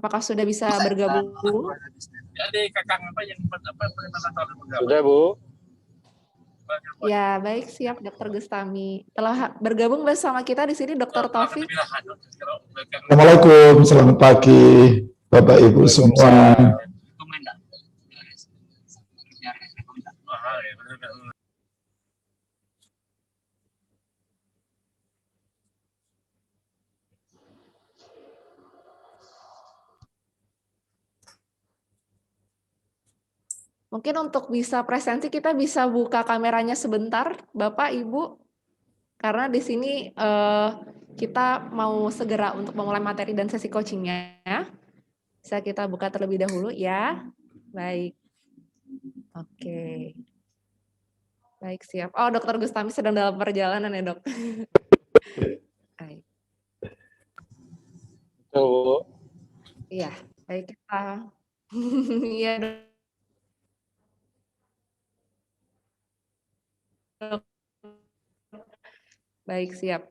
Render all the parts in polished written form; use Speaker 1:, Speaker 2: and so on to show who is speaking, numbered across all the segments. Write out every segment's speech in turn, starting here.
Speaker 1: Apakah sudah bisa bergabung?
Speaker 2: Sudah, Bu.
Speaker 1: Ya, baik, siap Dr. Gustami. Telah bergabung bersama kita di sini Dr. Taufik.
Speaker 3: Assalamualaikum, selamat pagi Bapak Ibu semua.
Speaker 1: Mungkin untuk bisa presensi kita bisa buka kameranya sebentar, Bapak, Ibu. Karena di sini kita mau segera untuk memulai materi dan sesi coachingnya. Bisa kita buka terlebih dahulu ya. Baik. Oke. Baik, siap. Oh, Dr. Gustami sedang dalam perjalanan ya, Dok. Baik.
Speaker 2: Tuh.
Speaker 1: Iya, baik kita. Iya, Dok. Baik, siap.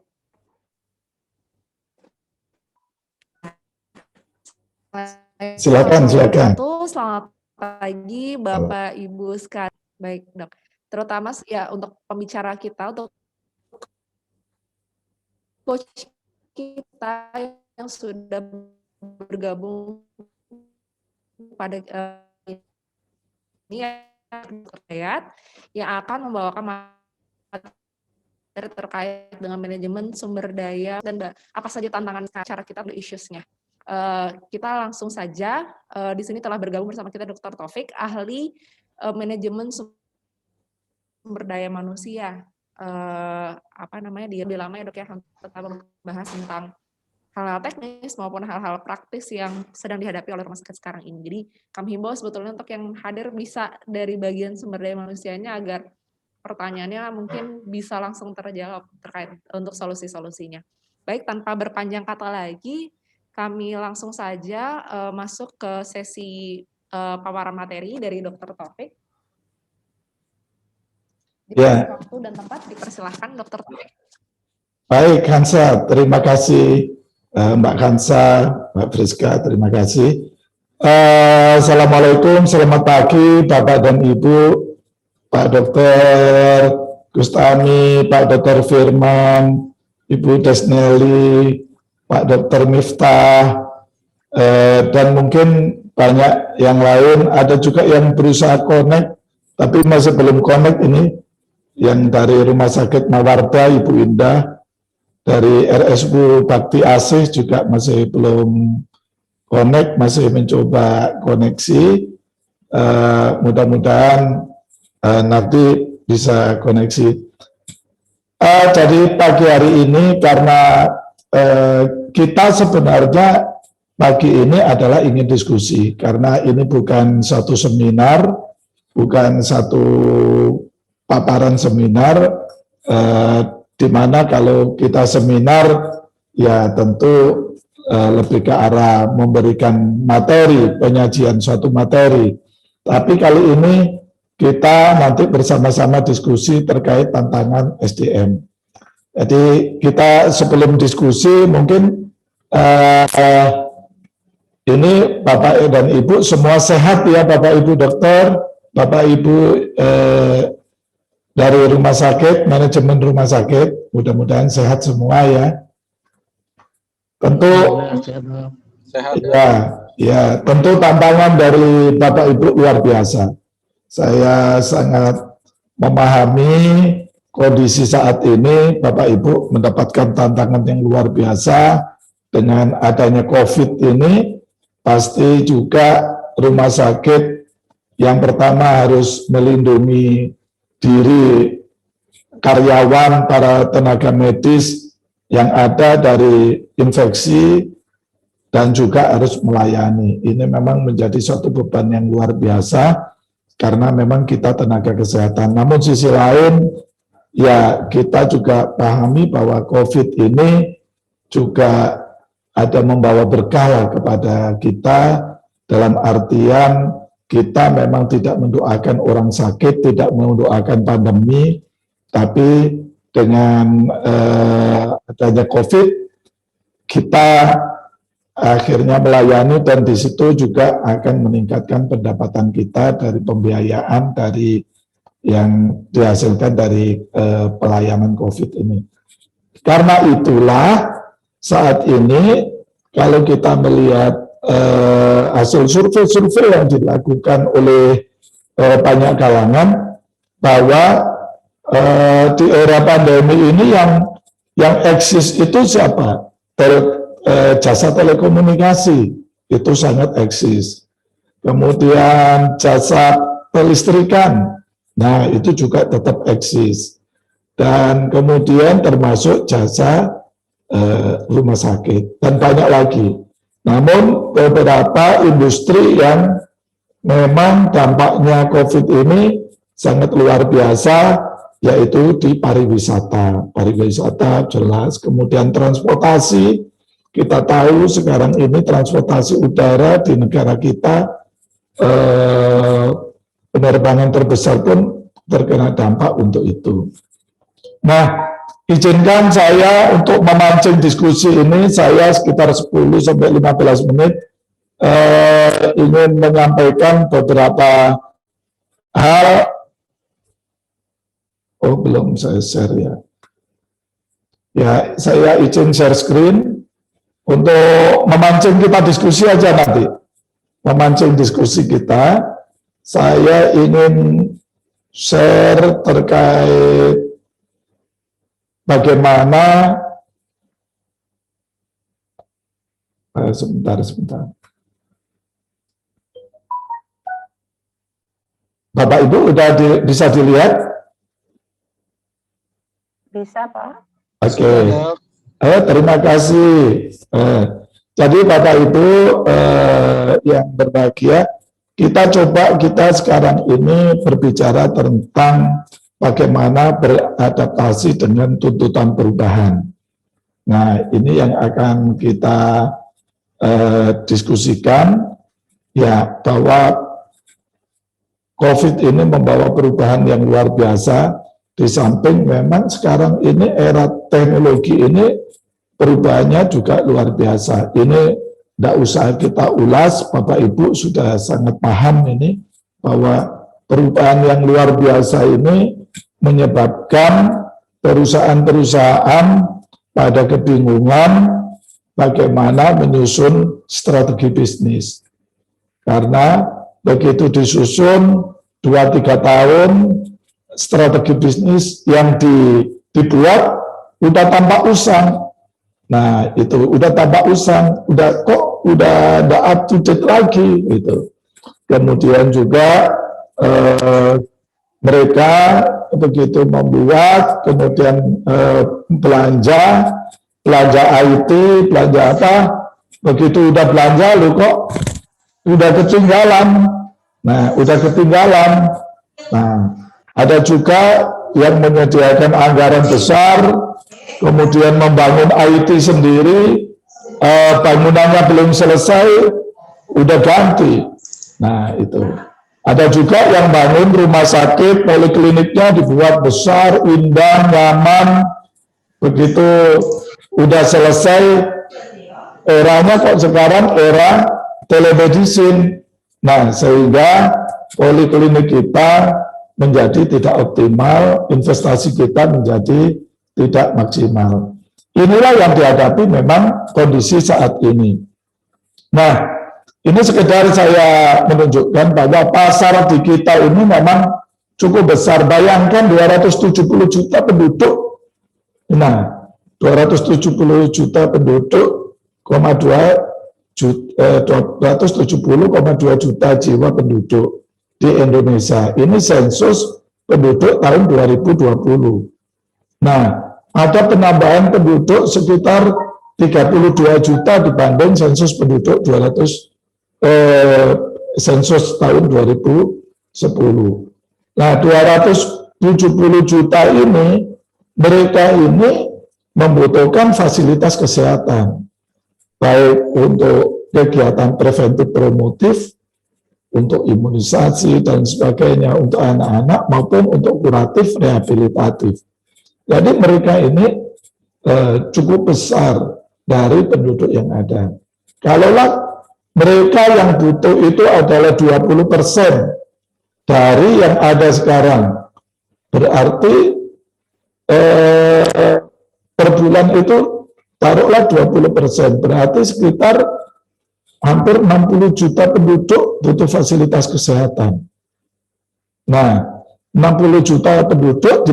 Speaker 3: Silakan.
Speaker 1: Selamat pagi Bapak Ibu sekalian. Baik, Dok. Terutama ya untuk pembicara kita, untuk coach kita yang sudah bergabung pada ini yang akan membawakan materi terkait dengan manajemen sumber daya dan apa saja tantangan cara kita untuk issues-nya. Kita langsung saja, di sini telah bergabung bersama kita Dr. Taufik, ahli manajemen sumber daya manusia. Dia lebih lama ya, Dok, ya, tetap membahas tentang hal-hal teknis maupun hal-hal praktis yang sedang dihadapi oleh rumah sakit sekarang ini. Jadi kami himbau sebetulnya untuk yang hadir bisa dari bagian sumber daya manusianya agar pertanyaannya mungkin bisa langsung terjawab terkait untuk solusi-solusinya. Baik, tanpa berpanjang kata lagi, kami langsung saja masuk ke sesi paparan materi dari Dr. Taufik.
Speaker 3: Ya.
Speaker 1: Waktu dan tempat dipersilahkan Dr. Taufik.
Speaker 3: Baik, Hansa, terima kasih Mbak Hansa, Mbak Friska, terima kasih. Assalamualaikum, selamat pagi Bapak dan Ibu, Pak Dr. Gustami, Pak Dr. Firman, Ibu Desneli, Pak Dr. Miftah, dan mungkin banyak yang lain. Ada juga yang berusaha connect, tapi masih belum connect ini, yang dari Rumah Sakit Mawarda, Ibu Indah, dari RSU Bakti Asih juga masih belum connect, masih mencoba koneksi. Mudah-mudahan nanti bisa koneksi. Jadi pagi hari ini karena kita sebenarnya pagi ini adalah ingin diskusi, karena ini bukan satu seminar, bukan satu paparan seminar, di mana kalau kita seminar ya tentu lebih ke arah memberikan materi, penyajian suatu materi. Tapi kali ini kita nanti bersama-sama diskusi terkait tantangan SDM. Jadi kita sebelum diskusi mungkin ini Bapak dan Ibu semua sehat ya, Bapak Ibu dokter, Bapak Ibu dari rumah sakit, manajemen rumah sakit, mudah-mudahan sehat semua ya. Tentu ya, tentu tantangan dari Bapak Ibu luar biasa. Saya sangat memahami kondisi saat ini, Bapak Ibu mendapatkan tantangan yang luar biasa dengan adanya COVID ini. Pasti juga rumah sakit yang pertama harus melindungi diri karyawan, para tenaga medis yang ada dari infeksi, dan juga harus melayani. Ini memang menjadi suatu beban yang luar biasa karena memang kita tenaga kesehatan. Namun sisi lain ya kita juga pahami bahwa COVID ini juga ada membawa berkah kepada kita, dalam artian kita memang tidak mendoakan orang sakit, tidak mendoakan pandemi, tapi dengan adanya COVID, kita akhirnya melayani, dan di situ juga akan meningkatkan pendapatan kita dari pembiayaan dari yang dihasilkan dari pelayanan COVID ini. Karena itulah saat ini kalau kita melihat hasil survei-survei yang dilakukan oleh banyak kalangan, bahwa di era pandemi ini yang eksis itu siapa? Jasa telekomunikasi itu sangat eksis. Kemudian jasa pelistrikan, nah itu juga tetap eksis. Dan kemudian termasuk jasa rumah sakit dan banyak lagi. Namun beberapa industri yang memang dampaknya COVID ini sangat luar biasa, yaitu di pariwisata. Pariwisata jelas, kemudian transportasi. Kita tahu sekarang ini transportasi udara di negara kita, penerbangan terbesar pun terkena dampak untuk itu. Nah, izinkan saya untuk memancing diskusi ini, saya sekitar 10-15 menit ingin menyampaikan beberapa hal. Oh, belum saya share ya. Ya, saya izin share screen untuk memancing kita diskusi aja nanti. Memancing diskusi kita, saya ingin share terkait bagaimana sebentar. Bapak Ibu udah bisa dilihat?
Speaker 4: Bisa, Pak.
Speaker 3: Oke. Terima kasih. Jadi Bapak Ibu yang berbahagia, kita sekarang ini berbicara tentang bagaimana beradaptasi dengan tuntutan perubahan. Nah, ini yang akan kita diskusikan, ya, bahwa COVID ini membawa perubahan yang luar biasa. Di samping memang sekarang ini era teknologi ini perubahannya juga luar biasa. Ini tidak usah kita ulas, Bapak Ibu sudah sangat paham ini, bahwa perubahan yang luar biasa ini menyebabkan perusahaan-perusahaan pada kebingungan bagaimana menyusun strategi bisnis. Karena begitu disusun 2-3 tahun, strategi bisnis yang dibuat udah tampak usang. Nah, itu udah tampak usang, udah up to date lagi gitu. Kemudian juga mereka begitu membuat, kemudian belanja IT, belanja apa, begitu udah belanja lu kok udah ketinggalan. Nah, ada juga yang menyediakan anggaran besar, kemudian membangun IT sendiri, bangunannya belum selesai, udah ganti. Nah, itu. Ada juga yang bangun rumah sakit, polikliniknya dibuat besar, indah, nyaman, begitu udah selesai, eranya kok sekarang era telemedicine. Nah, sehingga poliklinik kita menjadi tidak optimal, investasi kita menjadi tidak maksimal. Inilah yang dihadapi memang kondisi saat ini. Nah, ini sekedar saya menunjukkan bahwa pasar digital ini memang cukup besar. Bayangkan 270 juta penduduk. Nah, 270 juta penduduk, 270,2 juta jiwa penduduk di Indonesia. Ini sensus penduduk tahun 2020. Nah, ada penambahan penduduk sekitar 32 juta dibanding sensus penduduk sensus tahun 2010. Nah, 270 juta ini, mereka ini membutuhkan fasilitas kesehatan, baik untuk kegiatan preventif promotif, untuk imunisasi dan sebagainya untuk anak-anak maupun untuk kuratif rehabilitatif. Jadi mereka ini cukup besar dari penduduk yang ada. Kalaulah mereka yang butuh itu adalah 20% dari yang ada sekarang, berarti per bulan itu taruhlah 20%, berarti sekitar hampir 60 juta penduduk butuh fasilitas kesehatan. Nah, 60 juta penduduk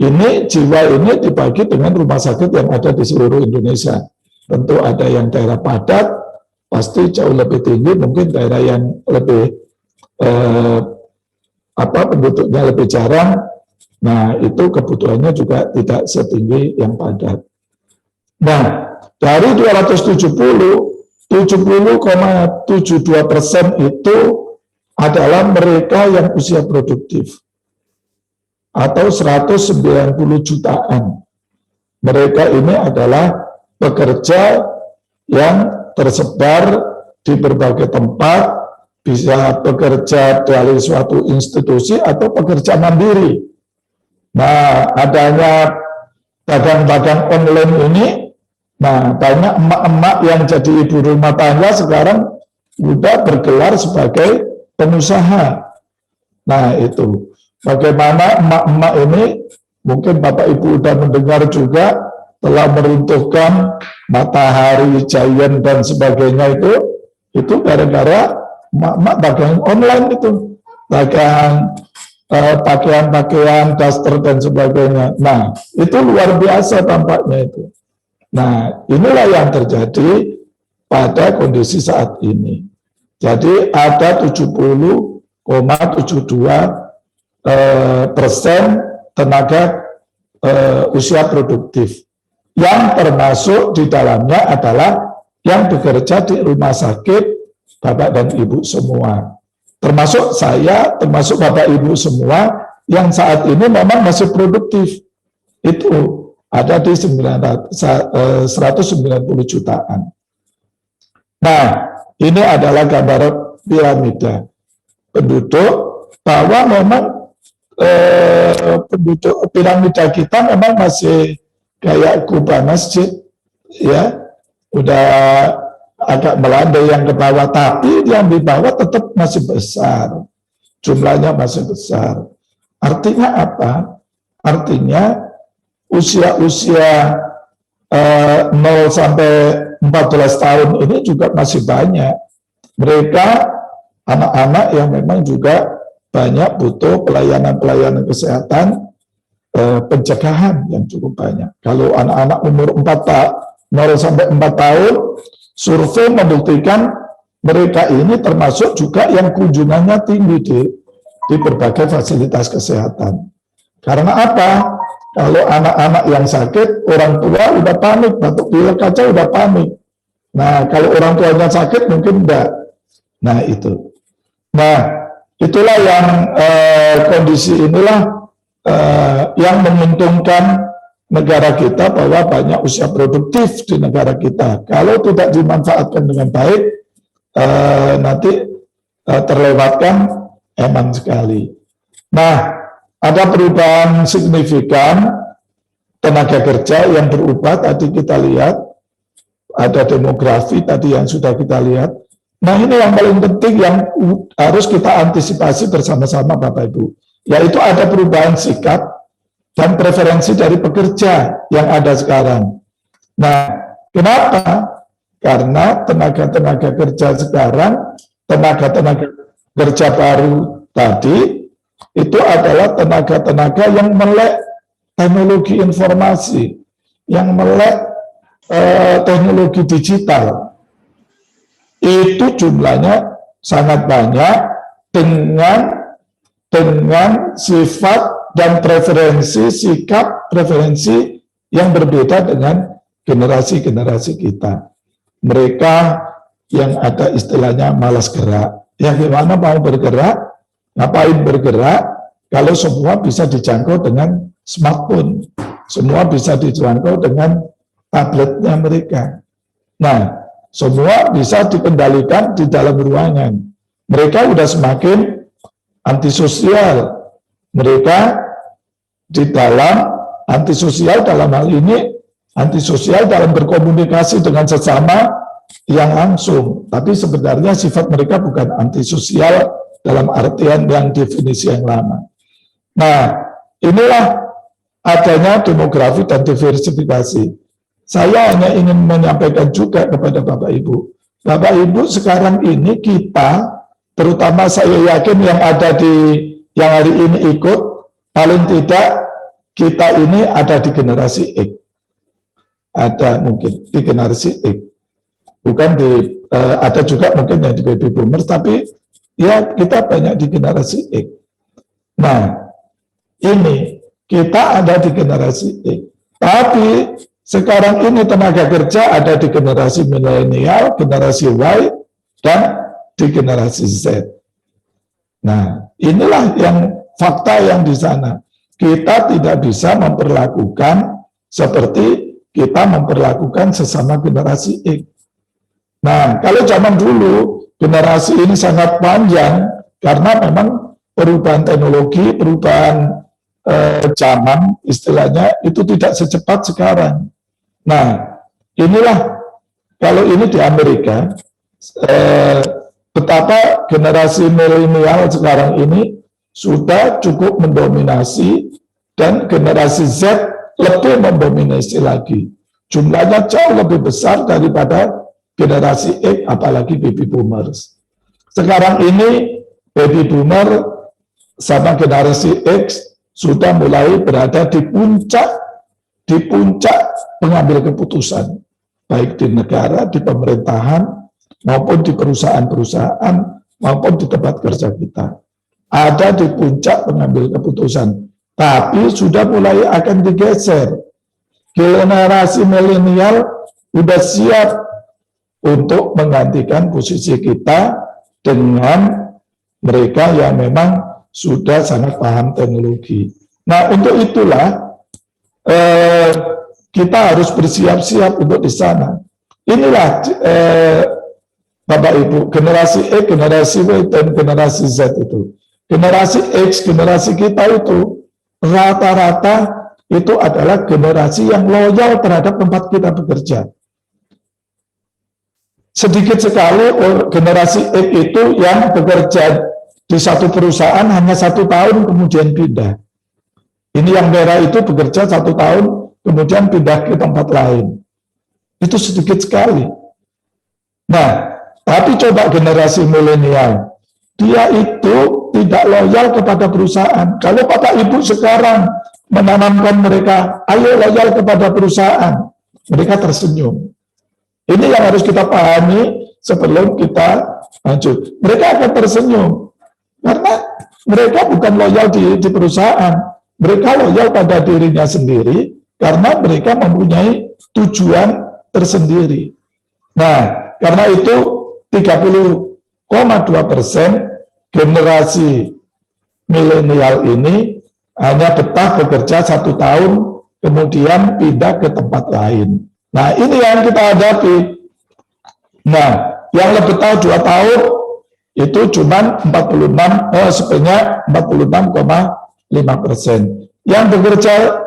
Speaker 3: ini jiwa ini dibagi dengan rumah sakit yang ada di seluruh Indonesia. Tentu ada yang daerah padat, pasti jauh lebih tinggi, mungkin daerah yang lebih penduduknya lebih jarang. Nah, itu kebutuhannya juga tidak setinggi yang padat. Nah, dari 270, 70,72% itu adalah mereka yang usia produktif, atau 190 jutaan. Mereka ini adalah pekerja yang tersebar di berbagai tempat, bisa bekerja dari suatu institusi atau pekerja mandiri. Nah, adanya dagang-dagang online ini, nah banyak emak-emak yang jadi ibu rumah tangga sekarang sudah bergelar sebagai pengusaha. Nah, itu bagaimana emak-emak ini, mungkin Bapak Ibu sudah mendengar juga, telah meruntuhkan Matahari, Giant dan sebagainya itu gara-gara emak-emak dagang online itu, dagang pakaian-pakaian, daster dan sebagainya. Nah, itu luar biasa tampaknya itu. Nah, inilah yang terjadi pada kondisi saat ini. Jadi ada 70,72% tenaga usia produktif, yang termasuk di dalamnya adalah yang bekerja di rumah sakit, Bapak dan Ibu semua. Termasuk saya, termasuk Bapak Ibu semua, yang saat ini memang masih produktif. Itu ada di 190 jutaan. Nah, ini adalah gambar piramida penduduk, bahwa memang penduduk piramida kita memang masih kayak kubah masjid, ya, udah agak melandai yang ke bawah, tapi yang di bawah tetap masih besar, jumlahnya masih besar. Artinya apa? Artinya usia-usia 0 sampai 14 tahun ini juga masih banyak. Mereka anak-anak yang memang juga banyak butuh pelayanan-pelayanan kesehatan, pencegahan yang cukup banyak. Kalau anak-anak umur 0 sampai 4 tahun, survei membuktikan mereka ini termasuk juga yang kunjungannya tinggi di berbagai fasilitas kesehatan. Karena apa? Kalau anak-anak yang sakit, orang tua udah panik, batuk pilek aja udah panik. Nah, kalau orang tuanya sakit mungkin enggak. Nah, itu. Nah, itulah yang kondisi inilah yang menguntungkan negara kita, bahwa banyak usia produktif di negara kita. Kalau tidak dimanfaatkan dengan baik, nanti terlewatkan eman sekali. Nah, ada perubahan signifikan tenaga kerja yang berubah, tadi kita lihat, ada demografi tadi yang sudah kita lihat. Nah, ini yang paling penting yang harus kita antisipasi bersama-sama Bapak Ibu, yaitu ada perubahan sikap dan preferensi dari pekerja yang ada sekarang. Nah, kenapa? Karena tenaga-tenaga kerja sekarang, tenaga-tenaga kerja baru tadi, itu adalah tenaga-tenaga yang melek teknologi informasi, yang melek teknologi digital. Itu jumlahnya sangat banyak dengan sifat dan preferensi, sikap, preferensi yang berbeda dengan generasi-generasi kita. Mereka yang ada istilahnya malas gerak. Ya gimana mau bergerak? Ngapain bergerak? Kalau semua bisa dijangkau dengan smartphone. Semua bisa dijangkau dengan tabletnya mereka. Nah, semua bisa dikendalikan di dalam ruangan. Mereka sudah semakin antisosial. Mereka di dalam antisosial dalam hal ini Antisosial dalam berkomunikasi dengan sesama yang langsung, tapi sebenarnya sifat mereka bukan antisosial dalam artian yang definisi yang lama. Nah, inilah adanya demografi dan diversifikasi. Saya hanya ingin menyampaikan juga kepada Bapak Ibu. Bapak Ibu, sekarang ini kita, terutama saya yakin yang ada yang hari ini ikut, paling tidak kita ini ada di generasi X. Ada mungkin di generasi X. Bukan ada juga mungkin yang di baby boomers, tapi ya kita banyak di generasi X. Nah, ini kita ada di generasi X. Tapi sekarang ini tenaga kerja ada di generasi milenial, generasi Y, dan di generasi Z. Nah, inilah yang fakta yang di sana. Kita tidak bisa memperlakukan seperti kita memperlakukan sesama generasi X. Nah, kalau zaman dulu, generasi ini sangat panjang, karena memang perubahan teknologi, perubahan zaman, istilahnya, itu tidak secepat sekarang. Nah, inilah, kalau ini di Amerika, betapa generasi milenial sekarang ini sudah cukup mendominasi, dan generasi Z lebih mendominasi lagi. Jumlahnya jauh lebih besar daripada generasi X, apalagi baby boomers. Sekarang ini baby boomer sama generasi X sudah mulai berada di puncak pengambil keputusan, baik di negara, di pemerintahan, maupun di perusahaan-perusahaan, maupun di tempat kerja kita. Ada di puncak pengambil keputusan, tapi sudah mulai akan digeser. Generasi milenial sudah siap untuk menggantikan posisi kita dengan mereka yang memang sudah sangat paham teknologi. Nah, untuk itulah kita harus bersiap-siap untuk di sana. Inilah Bapak Ibu, generasi X, generasi Y, dan generasi Z itu. Generasi X, generasi kita itu rata-rata itu adalah generasi yang loyal terhadap tempat kita bekerja. Sedikit sekali generasi X itu yang bekerja di satu perusahaan hanya 1 tahun kemudian pindah. Ini yang merah itu bekerja 1 tahun kemudian pindah ke tempat lain. Itu sedikit sekali. Nah, tapi coba generasi milenial, dia itu tidak loyal kepada perusahaan. Kalau Bapak Ibu sekarang menanamkan mereka, ayo loyal kepada perusahaan, mereka tersenyum. Ini yang harus kita pahami sebelum kita lanjut. Mereka akan tersenyum, karena mereka bukan loyal di perusahaan. Mereka loyal pada dirinya sendiri, karena mereka mempunyai tujuan tersendiri. Nah, karena itu 30,2% generasi milenial ini hanya betah bekerja 1 tahun, kemudian pindah ke tempat lain. Nah, ini yang kita hadapi. Nah, yang lebih betah 2 tahun itu cuma sebanyak 46,5%. Yang bekerja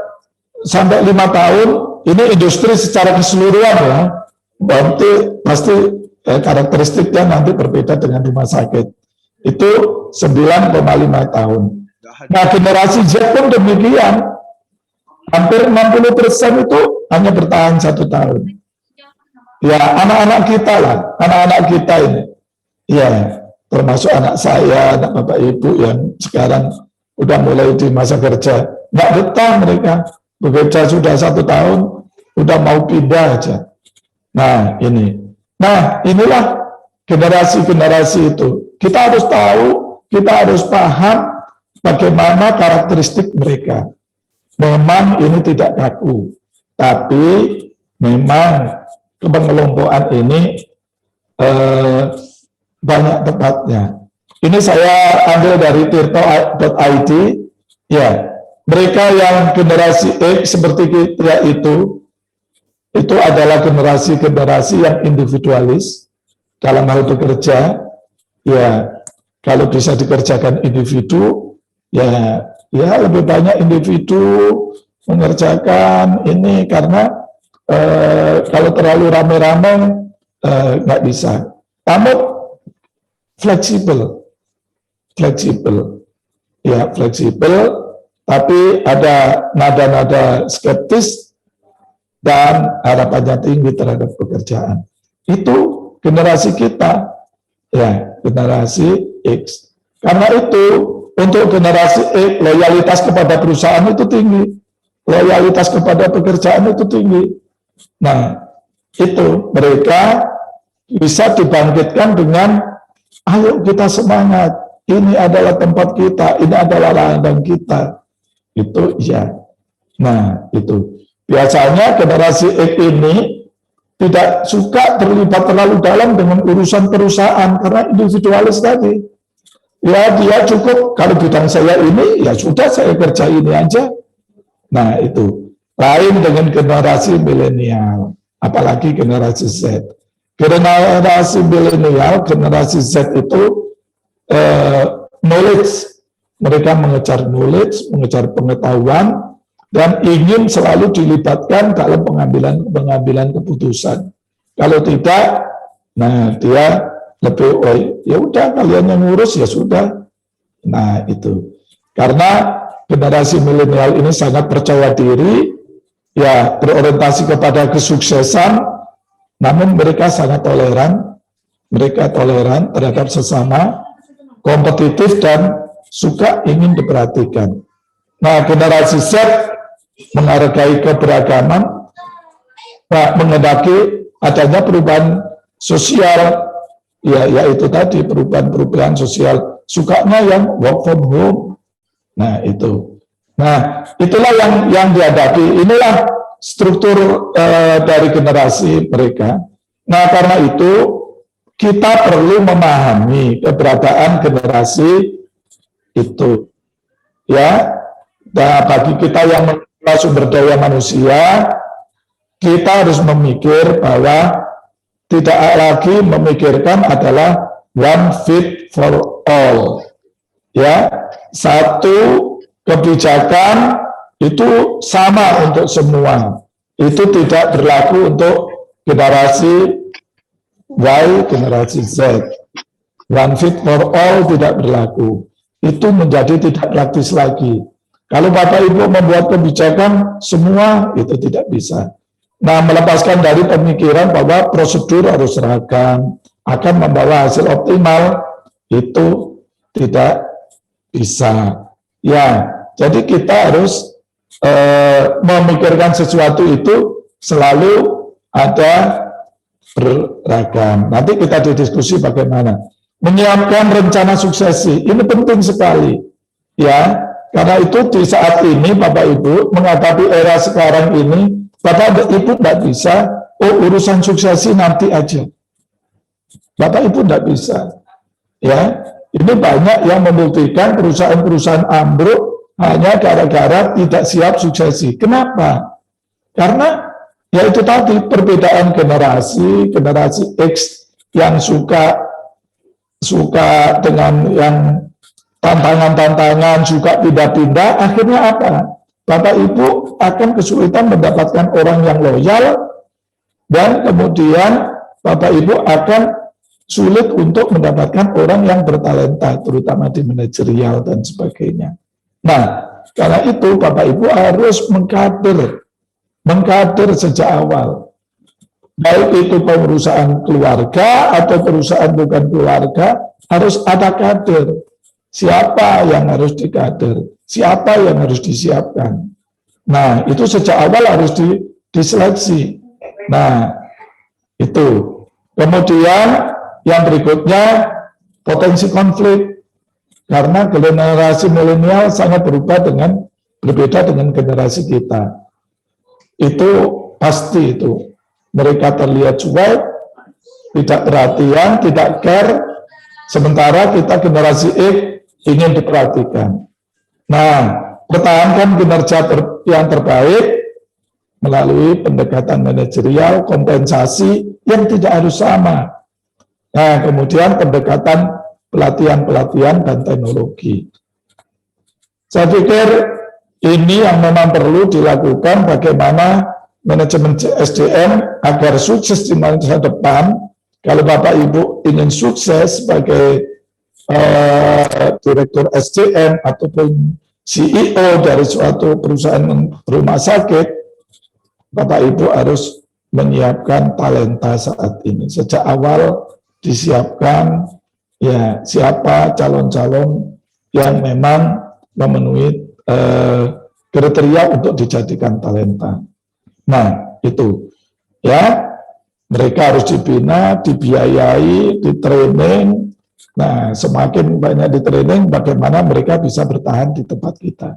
Speaker 3: sampai 5 tahun, ini industri secara keseluruhan ya, berarti pasti karakteristiknya nanti berbeda dengan rumah sakit. Itu 9,5 tahun. Nah, generasi Z pun demikian. Hampir 60% itu hanya bertahan 1 tahun. Ya, anak-anak kita lah, anak-anak kita ini. Ya, termasuk anak saya, anak Bapak Ibu yang sekarang udah mulai di masa kerja. Nggak betah mereka, bekerja sudah 1 tahun, udah mau pindah aja. Nah, ini. Nah, inilah generasi-generasi itu. Kita harus tahu, kita harus paham bagaimana karakteristik mereka. Memang ini tidak kaku, tapi memang pengelompokan ini banyak tempatnya. Ini saya ambil dari tirto.id. Ya, mereka yang generasi X seperti kita itu adalah generasi yang individualis dalam hal bekerja. Ya, kalau bisa dikerjakan individu, ya lebih banyak individu mengerjakan ini, karena kalau terlalu rame-rame nggak bisa. Kamu fleksibel, ya fleksibel, tapi ada nada-nada skeptis dan harapannya tinggi terhadap pekerjaan. Itu generasi kita, ya generasi X. Karena itu untuk generasi X loyalitas kepada perusahaan itu tinggi, loyalitas kepada pekerjaan itu tinggi. Nah, itu mereka bisa dibangkitkan dengan ayo kita semangat, ini adalah tempat kita, ini adalah ladang kita. Itu ya. Nah, itu. Biasanya generasi X ini tidak suka terlibat terlalu dalam dengan urusan perusahaan karena individualis tadi. Ya, dia cukup kalau bidang saya ini, ya sudah saya kerja ini aja. Nah, itu. Lain dengan generasi milenial, apalagi generasi Z. Generasi milenial, generasi Z itu knowledge, mereka mengejar knowledge, mengejar pengetahuan, dan ingin selalu dilibatkan dalam pengambilan keputusan. Kalau tidak, nah dia lebih, oh ya udah kalian yang ngurus ya sudah. Nah itu, karena generasi milenial ini sangat percaya diri, ya berorientasi kepada kesuksesan. Namun mereka sangat toleran, terhadap sesama, kompetitif dan suka ingin diperhatikan. Nah, generasi Z menghargai keberagaman, menghendaki adanya perubahan sosial, ya yaitu tadi perubahan sosial, sukanya yang work from home. Nah, itu. Nah, itulah yang dihadapi. Inilah struktur dari generasi mereka. Nah, karena itu kita perlu memahami keberadaan generasi itu, ya. Nah, bagi kita yang mengelola sumber daya manusia, kita harus memikir bahwa tidak lagi memikirkan adalah one fit for all, ya. Satu kebijakan itu sama untuk semua. Itu tidak berlaku untuk generasi Y, generasi Z. One fit for all tidak berlaku. Itu menjadi tidak praktis lagi. Kalau Bapak Ibu membuat kebijakan semua, itu tidak bisa. Nah, melepaskan dari pemikiran bahwa prosedur harus seragam, akan membawa hasil optimal, itu tidak bisa. Ya, jadi kita harus memikirkan sesuatu itu selalu ada beragam. Nanti kita didiskusi bagaimana menyiapkan rencana suksesi. Ini penting sekali, ya. Karena itu di saat ini Bapak Ibu menghadapi era sekarang ini, Bapak Ibu tidak bisa, urusan suksesi nanti aja. Bapak Ibu tidak bisa, ya. Ini banyak yang membuktikan perusahaan-perusahaan ambruk hanya gara-gara tidak siap suksesi. Kenapa? Karena ya itu tadi perbedaan generasi X yang suka dengan yang tantangan-tantangan, suka pindah-pindah, akhirnya apa? Bapak Ibu akan kesulitan mendapatkan orang yang loyal, dan kemudian Bapak Ibu akan sulit untuk mendapatkan orang yang bertalenta, terutama di manajerial dan sebagainya. Nah, karena itu Bapak Ibu harus mengkader sejak awal. Baik itu perusahaan keluarga atau perusahaan bukan keluarga, harus ada kader. Siapa yang harus dikader? Siapa yang harus disiapkan? Nah, itu sejak awal harus diseleksi. Nah, itu. Kemudian yang berikutnya, potensi konflik. Karena generasi milenial sangat berbeda dengan generasi kita. Itu pasti itu. Mereka terlihat cuek, tidak perhatian, tidak care, sementara kita generasi X ingin diperhatikan. Nah, pertahankan kinerja yang terbaik melalui pendekatan manajerial, kompensasi yang tidak harus sama. Nah, kemudian pendekatan pelatihan dan teknologi. Saya pikir ini yang memang perlu dilakukan, bagaimana manajemen SDM agar sukses di masa depan. Kalau Bapak Ibu ingin sukses sebagai direktur SDM ataupun CEO dari suatu perusahaan rumah sakit, Bapak Ibu harus menyiapkan talenta saat ini. Sejak awal disiapkan ya siapa calon-calon yang memang memenuhi kriteria untuk dijadikan talenta. Nah, itu ya, mereka harus dibina, dibiayai, di-training. Nah, semakin banyak di-training, bagaimana mereka bisa bertahan di tempat kita.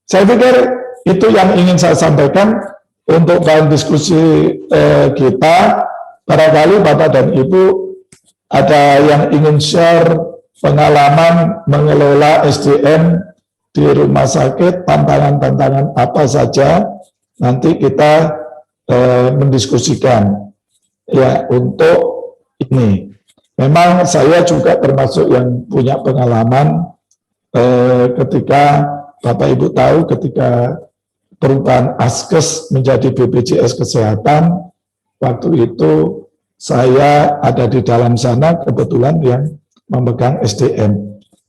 Speaker 3: Saya pikir itu yang ingin saya sampaikan untuk bahan diskusi kita. Barangkali Bapak dan Ibu ada yang ingin share pengalaman mengelola SDM di rumah sakit, tantangan-tantangan apa saja, nanti kita mendiskusikan ya untuk ini. Memang saya juga termasuk yang punya pengalaman ketika Bapak Ibu tahu ketika perubahan Askes menjadi BPJS Kesehatan, waktu itu saya ada di dalam sana kebetulan yang memegang SDM.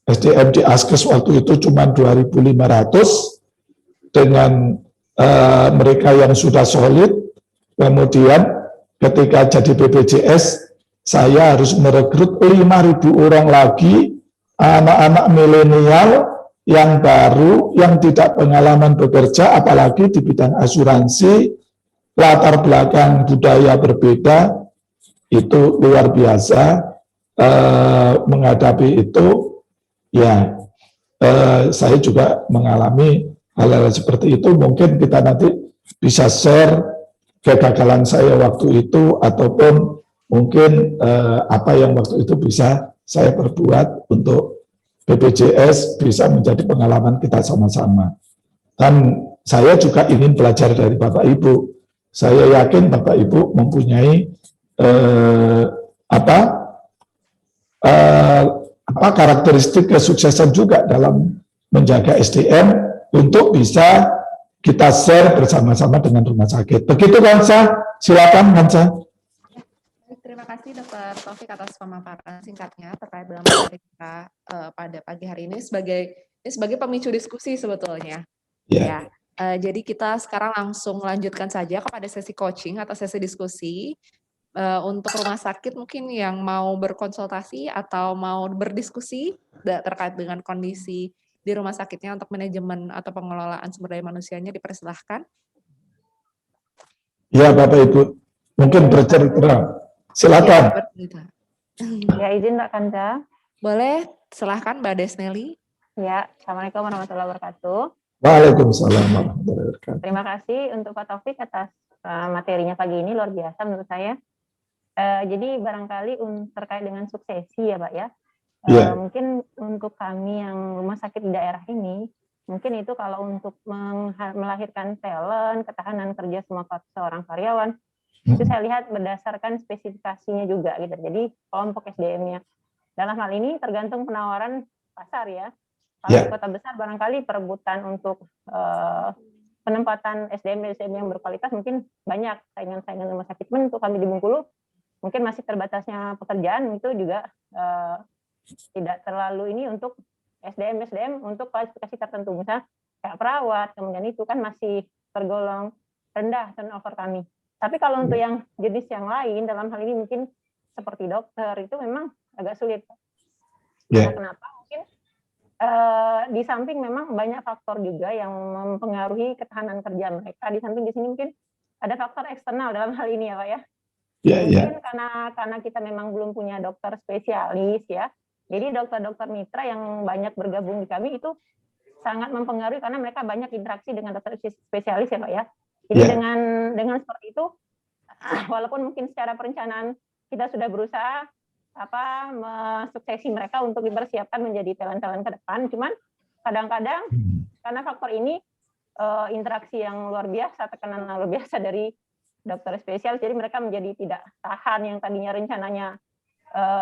Speaker 3: SDM di Askes waktu itu cuma 2.500 dengan mereka yang sudah solid. Kemudian ketika jadi BPJS, saya harus merekrut 5.000 orang lagi, anak-anak milenial yang baru, yang tidak pengalaman bekerja, apalagi di bidang asuransi, latar belakang budaya berbeda, itu luar biasa. Menghadapi itu, ya saya juga mengalami hal-hal seperti itu. Mungkin kita nanti bisa share kegagalan saya waktu itu, ataupun mungkin apa yang waktu itu bisa saya perbuat untuk BPJS bisa menjadi pengalaman kita sama-sama. Dan saya juga ingin belajar dari Bapak Ibu. Saya yakin Bapak Ibu mempunyai karakteristik kesuksesan juga dalam menjaga SDM untuk bisa kita share bersama-sama dengan rumah sakit. Begitu Hansa, silakan Hansa.
Speaker 1: Terima kasih Dr. Taufik atas pemaparan singkatnya terkait dengan materi kita pada pagi hari ini sebagai pemicu diskusi sebetulnya.
Speaker 3: Yeah.
Speaker 1: Ya, jadi kita sekarang langsung lanjutkan saja kepada sesi coaching atau sesi diskusi. Untuk rumah sakit mungkin yang mau berkonsultasi atau mau berdiskusi terkait dengan kondisi di rumah sakitnya untuk manajemen atau pengelolaan sumber daya manusianya dipersilahkan.
Speaker 3: Ya Bapak Ibu, mungkin bercerita. Silakan.
Speaker 4: Ya, izin Mbak Kanza.
Speaker 1: Boleh, silahkan Mbak Desneli.
Speaker 4: Ya, Assalamualaikum warahmatullahi wabarakatuh.
Speaker 3: Waalaikumsalam warahmatullahi wabarakatuh.
Speaker 4: Terima kasih untuk Pak Taufik atas materinya pagi ini, luar biasa menurut saya. Jadi barangkali terkait dengan suksesi ya Pak ya. Mungkin untuk kami yang rumah sakit di daerah ini, mungkin itu kalau untuk melahirkan talent, ketahanan kerja semua seorang karyawan, itu saya lihat berdasarkan spesifikasinya juga gitu. Jadi kelompok SDM-nya. Dalam hal ini tergantung penawaran pasar ya. Kalau di kota besar barangkali perebutan untuk penempatan SDM yang berkualitas mungkin banyak saingan-saingan rumah sakit. Untuk kami di Bengkulu mungkin masih terbatasnya pekerjaan, itu juga tidak terlalu ini untuk SDM untuk kualifikasi tertentu, misalnya kayak perawat, kemudian itu kan masih tergolong rendah turnover kami. Tapi kalau untuk yang jenis yang lain, dalam hal ini mungkin seperti dokter, itu memang agak sulit. Nah, kenapa? Mungkin di samping memang banyak faktor juga yang mempengaruhi ketahanan kerja mereka. Di samping di sini mungkin ada faktor eksternal dalam hal ini ya Pak ya. Mungkin karena kita memang belum punya dokter spesialis ya. Jadi dokter-dokter mitra yang banyak bergabung di kami itu sangat mempengaruhi karena mereka banyak interaksi dengan dokter spesialis ya Pak ya. Jadi dengan seperti itu, walaupun mungkin secara perencanaan kita sudah berusaha mensuksesi mereka untuk dipersiapkan menjadi talent-talent ke depan, cuman kadang-kadang karena faktor ini interaksi yang luar biasa, tekanan luar biasa dari dokter spesial, jadi mereka menjadi tidak tahan yang tadinya rencananya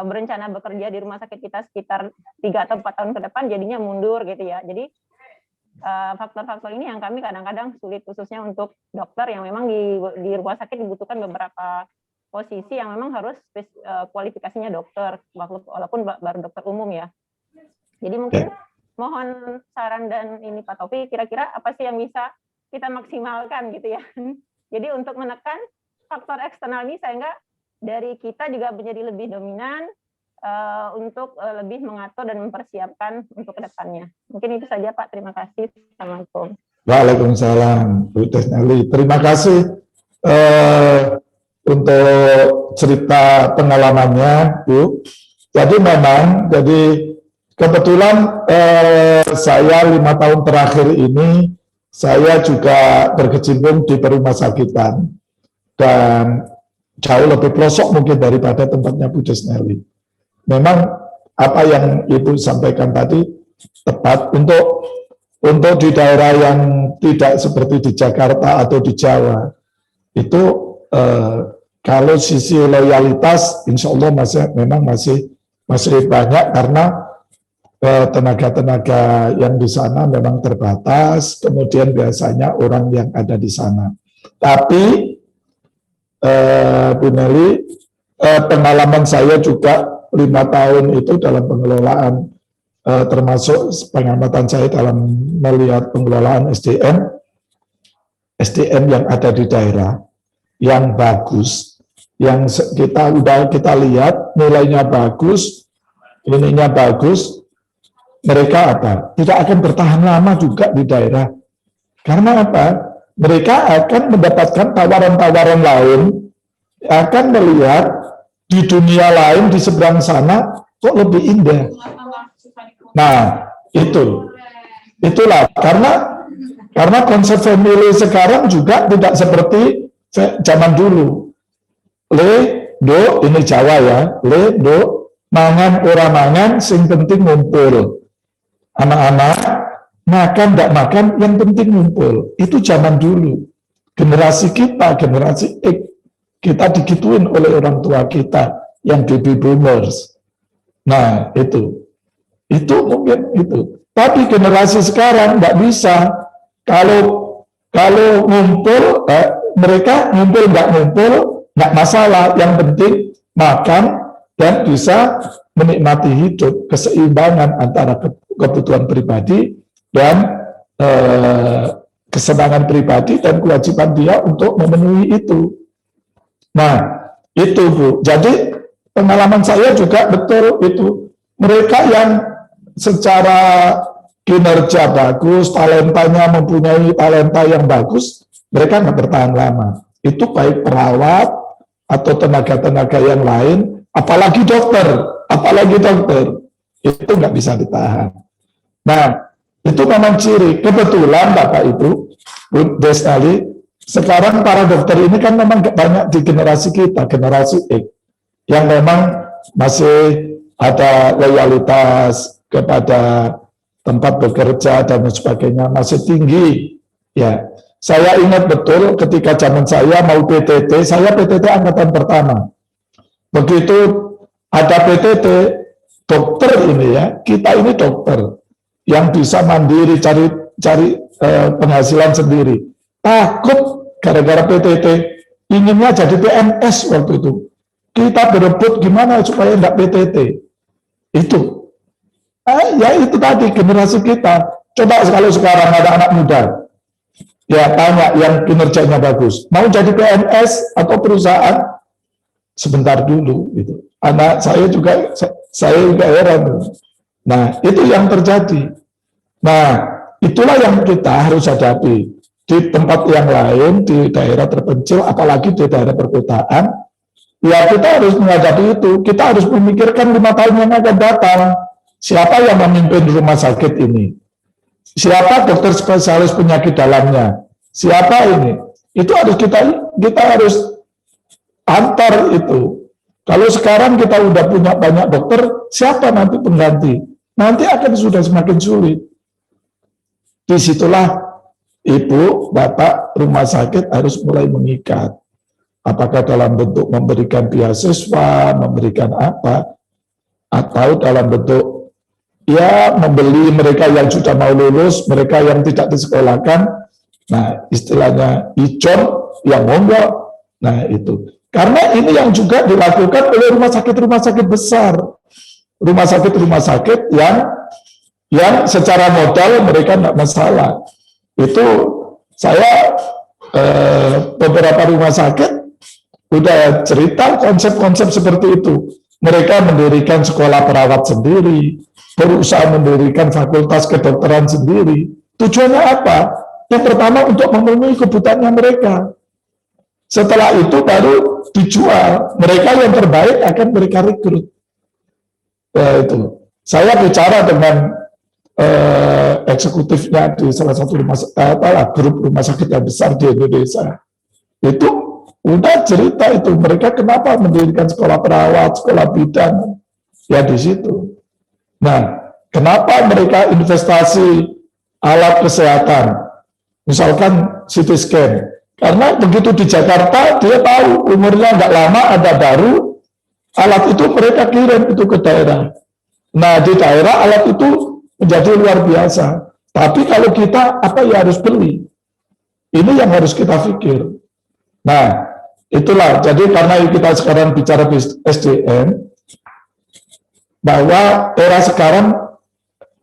Speaker 4: berencana bekerja di rumah sakit kita sekitar 3 atau 4 tahun ke depan, jadinya mundur gitu ya. Jadi faktor-faktor ini yang kami kadang-kadang sulit, khususnya untuk dokter yang memang di rumah sakit dibutuhkan beberapa posisi yang memang harus kualifikasinya dokter, walaupun baru dokter umum ya. Jadi mungkin mohon saran dan ini Pak Taufik, kira-kira apa sih yang bisa kita maksimalkan gitu ya. Jadi untuk menekan faktor eksternal ini sehingga dari kita juga menjadi lebih dominan untuk lebih mengatur dan mempersiapkan untuk kedepannya. Mungkin itu saja Pak, terima kasih. Assalamualaikum.
Speaker 3: Waalaikumsalam, Bu Desnali. Terima kasih untuk cerita pengalamannya, Bu. Jadi memang, kebetulan saya 5 tahun terakhir ini, saya juga berkecimpung di perumahsakitan. Dan jauh lebih pelosok mungkin daripada tempatnya Bu Desnali. Memang apa yang Ibu sampaikan tadi tepat untuk di daerah yang tidak seperti di Jakarta atau di Jawa itu kalau sisi loyalitas insya Allah memang masih banyak karena tenaga-tenaga yang di sana memang terbatas, kemudian biasanya orang yang ada di sana. Tapi Bu Nelly, pengalaman saya juga 5 tahun itu dalam pengelolaan, termasuk pengamatan saya dalam melihat pengelolaan SDM yang ada di daerah, yang bagus, yang kita lihat nilainya bagus, ininya bagus, mereka apa? Tidak akan bertahan lama juga di daerah. Karena apa? Mereka akan mendapatkan tawaran-tawaran lain, akan melihat di dunia lain di seberang sana kok lebih indah. Nah, itulah karena konsep family sekarang juga tidak seperti zaman dulu. Ini Jawa ya, mangan ora mangan, sing penting ngumpul. Anak-anak makan tidak makan, yang penting ngumpul. Itu zaman dulu. Generasi kita, generasi X, kita digituin oleh orang tua kita yang baby boomers. Nah, itu mungkin itu. Tapi generasi sekarang nggak bisa. Kalau ngumpul, mereka ngumpul nggak masalah. Yang penting makan dan bisa menikmati hidup, keseimbangan antara kebutuhan pribadi dan kesenangan pribadi dan kewajiban dia untuk memenuhi itu. Nah, itu Bu. Jadi pengalaman saya juga betul itu. Mereka yang secara kinerja bagus, talentanya mempunyai talenta yang bagus, mereka nggak bertahan lama. Itu baik perawat atau tenaga-tenaga yang lain, apalagi dokter, itu nggak bisa ditahan. Nah, itu memang ciri. Kebetulan Bapak Ibu, Bu Desnali, sekarang para dokter ini kan memang banyak di generasi kita, generasi X, yang memang masih ada loyalitas kepada tempat bekerja dan sebagainya, masih tinggi. Ya, saya ingat betul ketika zaman saya mau PTT, saya PTT angkatan pertama. Begitu ada PTT, dokter ini ya, kita ini dokter yang bisa mandiri cari penghasilan sendiri. Takut gara-gara PTT, inginnya jadi PNS waktu itu. Kita berebut gimana supaya enggak PTT. Itu. Ya itu tadi generasi kita. Coba kalau sekarang ada anak muda, ya tanya yang kinerjanya bagus, mau jadi PNS atau perusahaan? Sebentar dulu. Gitu. Anak saya juga heran. Nah, itu yang terjadi. Nah, itulah yang kita harus hadapi. Di tempat yang lain, di daerah terpencil, apalagi di daerah perkotaan, ya kita harus menghadapi itu. Kita harus memikirkan 5 tahun yang akan datang. Siapa yang memimpin rumah sakit ini? Siapa dokter spesialis penyakit dalamnya? Siapa ini? Itu harus kita harus antar itu. Kalau sekarang kita udah punya banyak dokter, siapa nanti pengganti? Nanti akan sudah semakin sulit. Disitulah Ibu, Bapak, rumah sakit harus mulai mengikat. Apakah dalam bentuk memberikan beasiswa, memberikan apa, atau dalam bentuk ya membeli mereka yang sudah mau lulus, mereka yang tidak disekolahkan. Nah, istilahnya icon yang monggo. Nah, itu. Karena ini yang juga dilakukan oleh rumah sakit besar. Rumah sakit yang secara modal mereka tidak masalah. Itu saya beberapa rumah sakit udah cerita konsep-konsep seperti itu. Mereka mendirikan sekolah perawat sendiri, berusaha mendirikan fakultas kedokteran sendiri. Tujuannya apa? Yang pertama untuk memenuhi kebutuhannya mereka. Setelah itu baru dijual. Mereka yang terbaik akan mereka rekrut. Itu. Saya bicara dengan eksekutifnya di salah satu grup rumah sakit yang besar di Indonesia. Itu udah cerita itu mereka kenapa mendirikan sekolah perawat, sekolah bidan, ya di situ. Nah, kenapa mereka investasi alat kesehatan, misalkan CT scan, karena begitu di Jakarta dia tahu umurnya nggak lama ada baru, alat itu mereka kirim itu ke daerah. Nah, di daerah alat itu menjadi luar biasa. Tapi kalau kita apa ya harus beli? Ini yang harus kita pikir. Nah, itulah. Jadi karena kita sekarang bicara SDM, bahwa era sekarang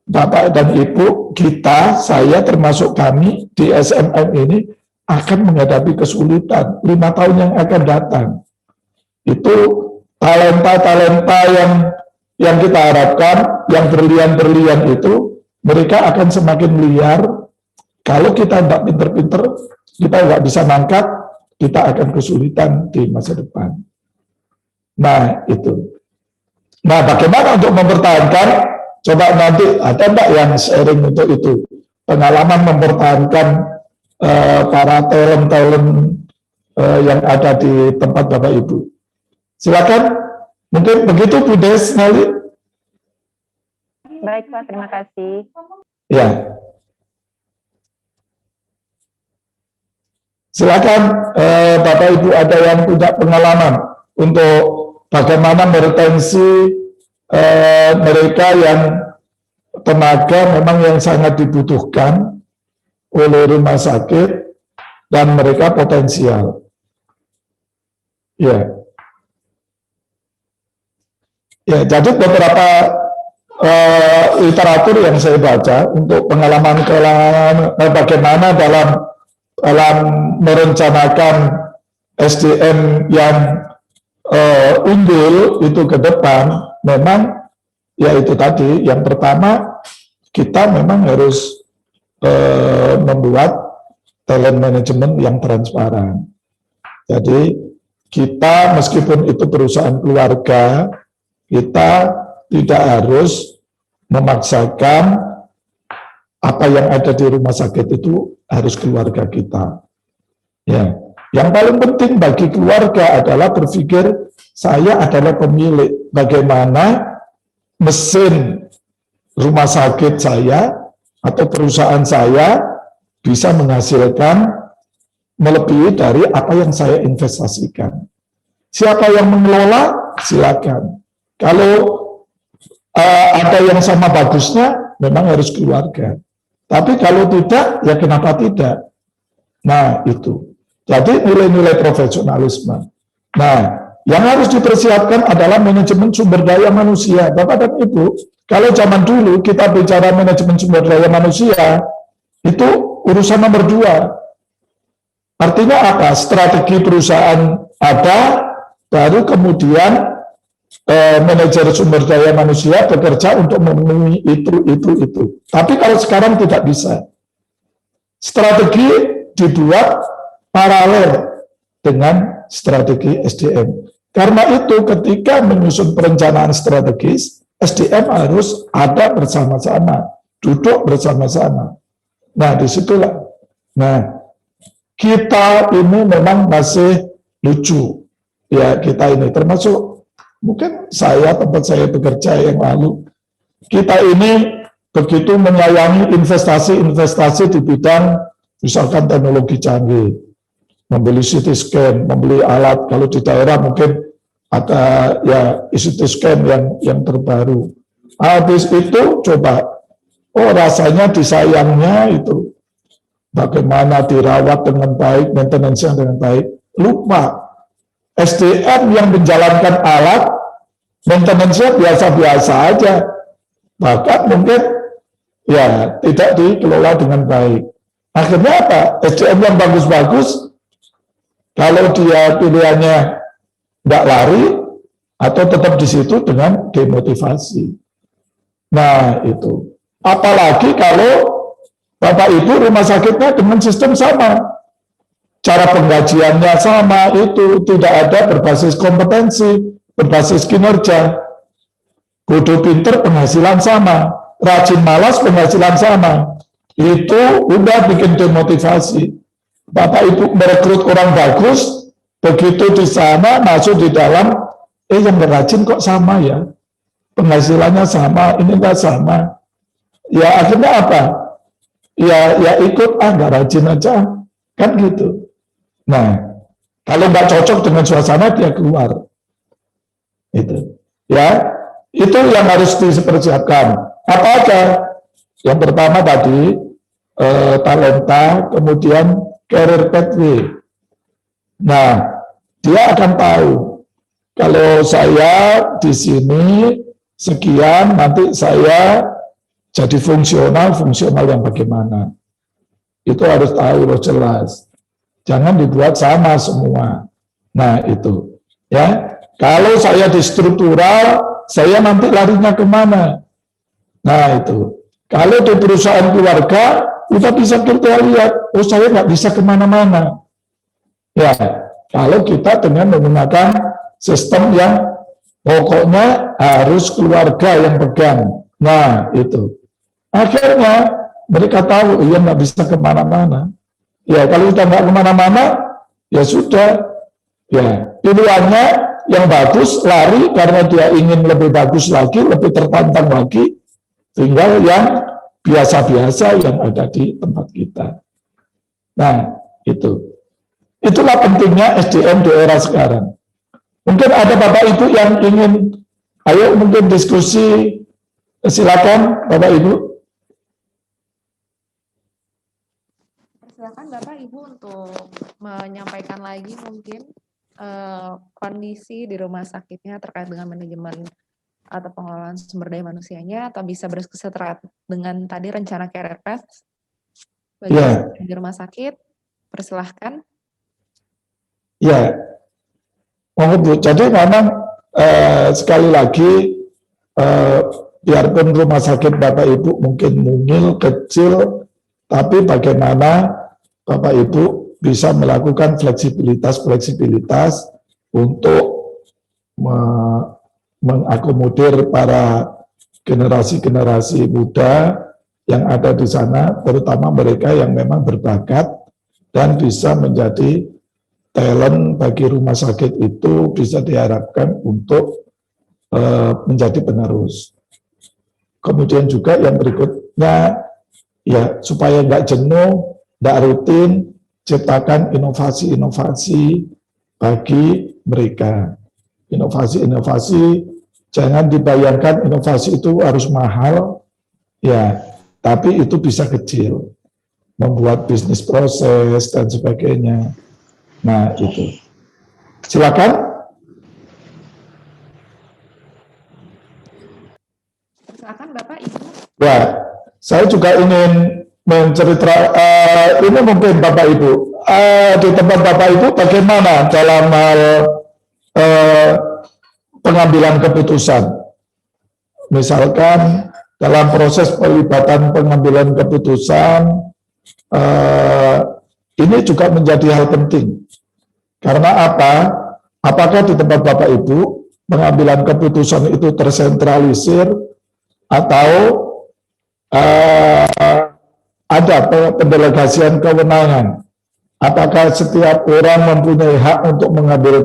Speaker 3: Bapak dan Ibu, kita, saya termasuk kami di SMM ini akan menghadapi kesulitan 5 tahun yang akan datang. Itu talenta-talenta yang kita harapkan, yang berlian-berlian itu, mereka akan semakin liar. Kalau kita tidak pinter-pinter, kita nggak bisa nangkat, kita akan kesulitan di masa depan. Nah, itu. Nah, bagaimana untuk mempertahankan? Coba nanti ada enggak yang sharing untuk itu? Pengalaman mempertahankan para talent-talent yang ada di tempat Bapak Ibu. Silakan. Mungkin begitu Bu Des Nali.
Speaker 4: Baik Pak, terima kasih.
Speaker 3: Ya. Silakan Bapak Ibu ada yang punya pengalaman untuk bagaimana meretensi mereka yang tenaga memang yang sangat dibutuhkan oleh rumah sakit dan mereka potensial. Ya. Ya, jadi beberapa literatur yang saya baca untuk pengalaman bagaimana dalam merencanakan SDM yang unggul itu ke depan, memang ya itu tadi, yang pertama kita memang harus membuat talent management yang transparan. Jadi kita meskipun itu perusahaan keluarga, kita tidak harus memaksakan apa yang ada di rumah sakit itu harus keluarga kita. Ya, yang paling penting bagi keluarga adalah berpikir saya adalah pemilik. Bagaimana mesin rumah sakit saya atau perusahaan saya bisa menghasilkan melebihi dari apa yang saya investasikan. Siapa yang mengelola, silakan. Kalau ada yang sama bagusnya, memang harus keluarga. Tapi kalau tidak, ya kenapa tidak? Nah, itu. Jadi nilai-nilai profesionalisme. Nah, yang harus dipersiapkan adalah manajemen sumber daya manusia. Bapak dan Ibu, kalau zaman dulu kita bicara manajemen sumber daya manusia, itu urusan nomor 2. Artinya apa? Strategi perusahaan ada, baru kemudian manajer sumber daya manusia bekerja untuk memenuhi itu. Tapi kalau sekarang tidak bisa. Strategi dibuat paralel dengan strategi SDM. Karena itu ketika menyusun perencanaan strategis, SDM harus ada bersama-sama, duduk bersama-sama. Nah, disitulah. Nah, kita ini memang masih lucu. Ya, kita ini termasuk mungkin tempat saya bekerja yang lalu, kita ini begitu menyayangi investasi di bidang misalkan teknologi canggih, membeli CT scan, membeli alat, kalau di daerah mungkin ada ya CT scan yang terbaru. Habis itu coba, oh rasanya disayangnya itu bagaimana dirawat dengan baik, maintenance-nya dengan baik. Lupa, SDM yang menjalankan alat, maintenance-nya biasa-biasa aja. Bahkan mungkin ya tidak dikelola dengan baik. Akhirnya apa? SDM yang bagus-bagus, kalau dia pilihannya nggak lari, atau tetap di situ dengan demotivasi. Nah itu. Apalagi kalau Bapak Ibu rumah sakitnya dengan sistem sama. Cara penggajiannya sama, itu tidak ada berbasis kompetensi, berbasis kinerja. Bodoh pinter penghasilan sama, rajin malas penghasilan sama. Itu udah bikin demotivasi. Bapak Ibu merekrut orang bagus, begitu di sana masuk di dalam, yang rajin kok sama ya, penghasilannya sama, ini enggak sama. Ya akhirnya apa? Ya ikut, nggak rajin aja, kan gitu. Nah, kalau nggak cocok dengan suasana, dia keluar. Itu, ya, itu yang harus dipersiapkan. Apa aja? Yang pertama tadi, talenta, kemudian career pathway. Nah, dia akan tahu, kalau saya di sini sekian, nanti saya jadi fungsional yang bagaimana. Itu harus tahu loh, jelas. Jangan dibuat sama semua. Nah itu, ya. Kalau saya di struktural, saya nanti larinya kemana? Nah itu. Kalau di perusahaan keluarga, kita bisa kita lihat, oh saya nggak bisa kemana-mana. Ya, kalau kita dengan menggunakan sistem yang pokoknya harus keluarga yang pegang. Nah itu. Akhirnya mereka tahu, iya nggak bisa kemana-mana. Ya kalau sudah nggak kemana-mana, ya sudah. Ya pilihannya yang bagus, lari karena dia ingin lebih bagus lagi, lebih tertantang lagi. Tinggal yang biasa-biasa yang ada di tempat kita. Nah itu. Itulah pentingnya SDM di era sekarang. Mungkin ada Bapak Ibu yang ingin, ayo mungkin diskusi, silakan Bapak Ibu.
Speaker 1: Silakan Bapak Ibu untuk menyampaikan lagi mungkin kondisi di rumah sakitnya terkait dengan manajemen atau pengelolaan sumber daya manusianya, atau bisa berdiskusi terkait dengan tadi rencana career path bagi di rumah sakit. Persilahkan.
Speaker 3: Ya, Bu. Jadi memang sekali lagi biarpun rumah sakit Bapak Ibu mungkin mungil, kecil, tapi bagaimana Bapak Ibu bisa melakukan fleksibilitas untuk mengakomodir para generasi-generasi muda yang ada di sana, terutama mereka yang memang berbakat dan bisa menjadi talent bagi rumah sakit, itu bisa diharapkan untuk menjadi penerus. Kemudian juga yang berikutnya, ya supaya nggak jenuh, nggak rutin, ciptakan inovasi-inovasi bagi mereka. Inovasi-inovasi, jangan dibayangkan inovasi itu harus mahal, ya, tapi itu bisa kecil, membuat bisnis proses dan sebagainya. Nah itu, silakan.
Speaker 1: Silakan Bapak Ibu.
Speaker 3: Ya, saya juga ingin menceritakan ini mungkin Bapak Ibu, di tempat Bapak Ibu bagaimana dalam hal pengambilan keputusan. Misalkan dalam proses pelibatan pengambilan keputusan, ini juga menjadi hal penting. Karena apa? Apakah di tempat Bapak Ibu pengambilan keputusan itu tersentralisir atau ada pendelegasian kewenangan? Apakah setiap orang mempunyai hak untuk mengambil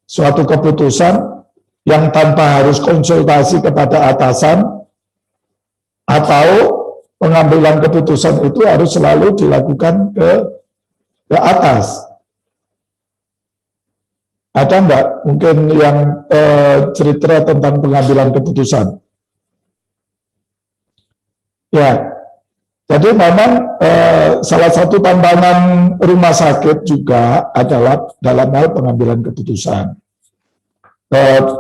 Speaker 3: suatu keputusan yang tanpa harus konsultasi kepada atasan, atau pengambilan keputusan itu harus selalu dilakukan ke atas? Ada enggak mungkin yang cerita tentang pengambilan keputusan? Ya, jadi memang salah satu tantangan rumah sakit juga adalah dalam hal pengambilan keputusan.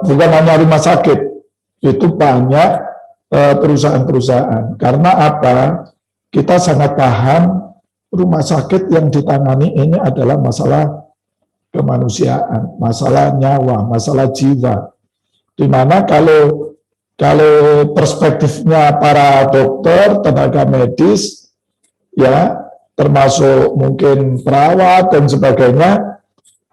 Speaker 3: Bukan hanya rumah sakit, itu banyak perusahaan-perusahaan. Karena apa? Kita sangat paham rumah sakit yang ditangani ini adalah masalah kemanusiaan, masalah nyawa, masalah jiwa. Dimana kalau perspektifnya para dokter, tenaga medis, ya termasuk mungkin perawat dan sebagainya,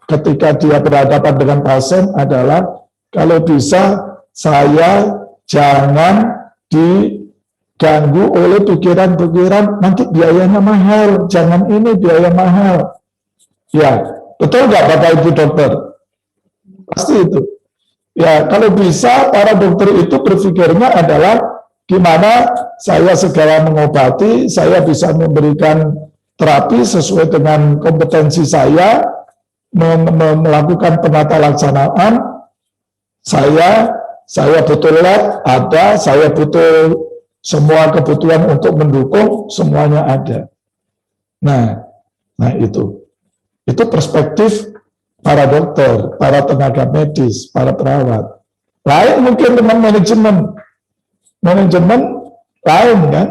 Speaker 3: ketika dia berhadapan dengan pasien adalah kalau bisa saya jangan diganggu oleh pikiran-pikiran nanti biayanya mahal, jangan ini biaya mahal. Ya, betul nggak Bapak Ibu dokter? Pasti itu. Ya, kalau bisa para dokter itu berpikirnya adalah gimana saya segera mengobati, saya bisa memberikan terapi sesuai dengan kompetensi saya, melakukan penata laksanaan, saya butuh lab ada, saya butuh semua kebutuhan untuk mendukung, semuanya ada. Nah itu perspektif para dokter, para tenaga medis, para perawat. Lain mungkin dengan manajemen lain kan.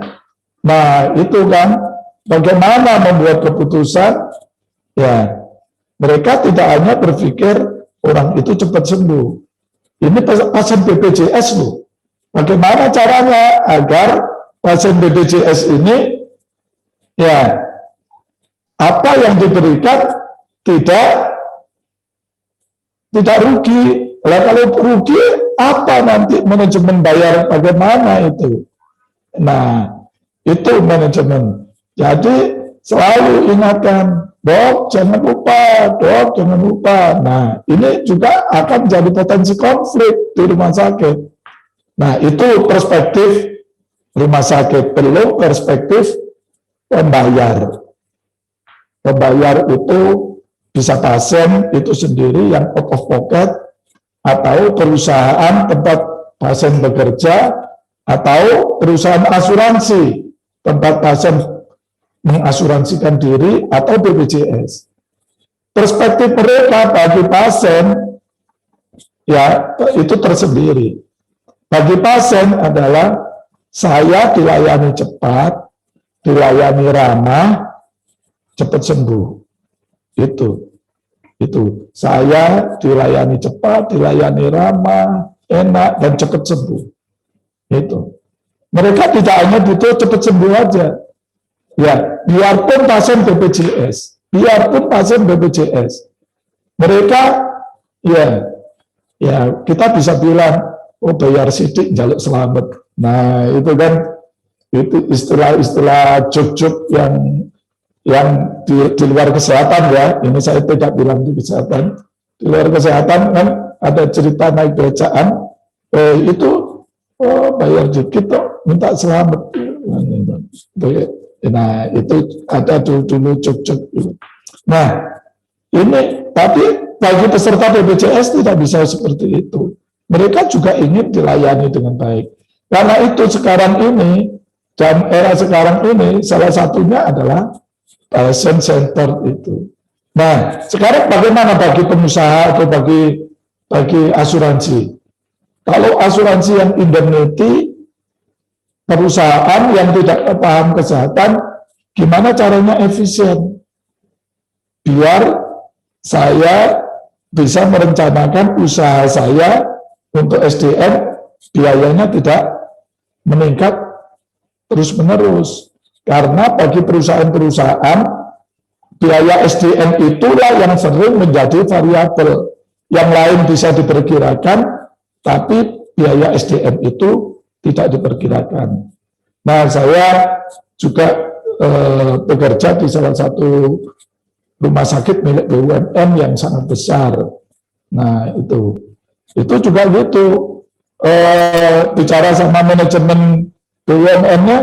Speaker 3: Nah itu kan bagaimana membuat keputusan, ya mereka tidak hanya berpikir orang itu cepat sembuh. Ini pasien BPJS loh. Bagaimana caranya agar pasien BPJS ini, ya apa yang diberikan tidak rugi. Lah kalau rugi apa nanti manajemen bayar, bagaimana itu? Nah itu manajemen. Jadi selalu ingatkan, dok jangan lupa. Nah ini juga akan jadi potensi konflik di rumah sakit. Nah itu perspektif rumah sakit, belum perspektif pembayar. Pembayar itu bisa pasien itu sendiri yang out of pocket, atau perusahaan tempat pasien bekerja, atau perusahaan asuransi tempat pasien mengasuransikan diri, atau BPJS. Perspektif mereka bagi pasien ya itu tersendiri. Bagi pasien adalah saya dilayani cepat, dilayani ramah, cepat sembuh. Itu saya dilayani cepat, dilayani ramah, enak dan cepat sembuh. Itu mereka tidak hanya butuh cepat sembuh aja. Ya, biarpun pasien BPJS, mereka ya kita bisa bilang, oh bayar sidik jaluk selamat. Nah itu kan itu istilah-istilah juk-juk yang di luar kesehatan ya. Ini saya tidak bilang di kesehatan. Di luar kesehatan kan ada cerita naik becaan, itu bayar dikit kok minta selamat. Nah itu ada dulu juk-juk. Nah ini tapi bagi peserta BPJS tidak bisa seperti itu. Mereka juga ingin dilayani dengan baik. Karena itu sekarang ini, dan era sekarang ini salah satunya adalah patient center itu. Nah sekarang bagaimana bagi pengusaha atau bagi asuransi? Kalau asuransi yang indemnity, perusahaan yang tidak paham kesehatan, gimana caranya efisien? Biar saya bisa merencanakan usaha saya untuk SDM, biayanya tidak meningkat terus-menerus. Karena bagi perusahaan-perusahaan, biaya SDM itulah yang sering menjadi variabel. Yang lain bisa diperkirakan, tapi biaya SDM itu tidak diperkirakan. Nah, saya juga bekerja di salah satu rumah sakit milik BUMN yang sangat besar. Nah, itu juga gitu. Bicara sama manajemen BUMN-nya,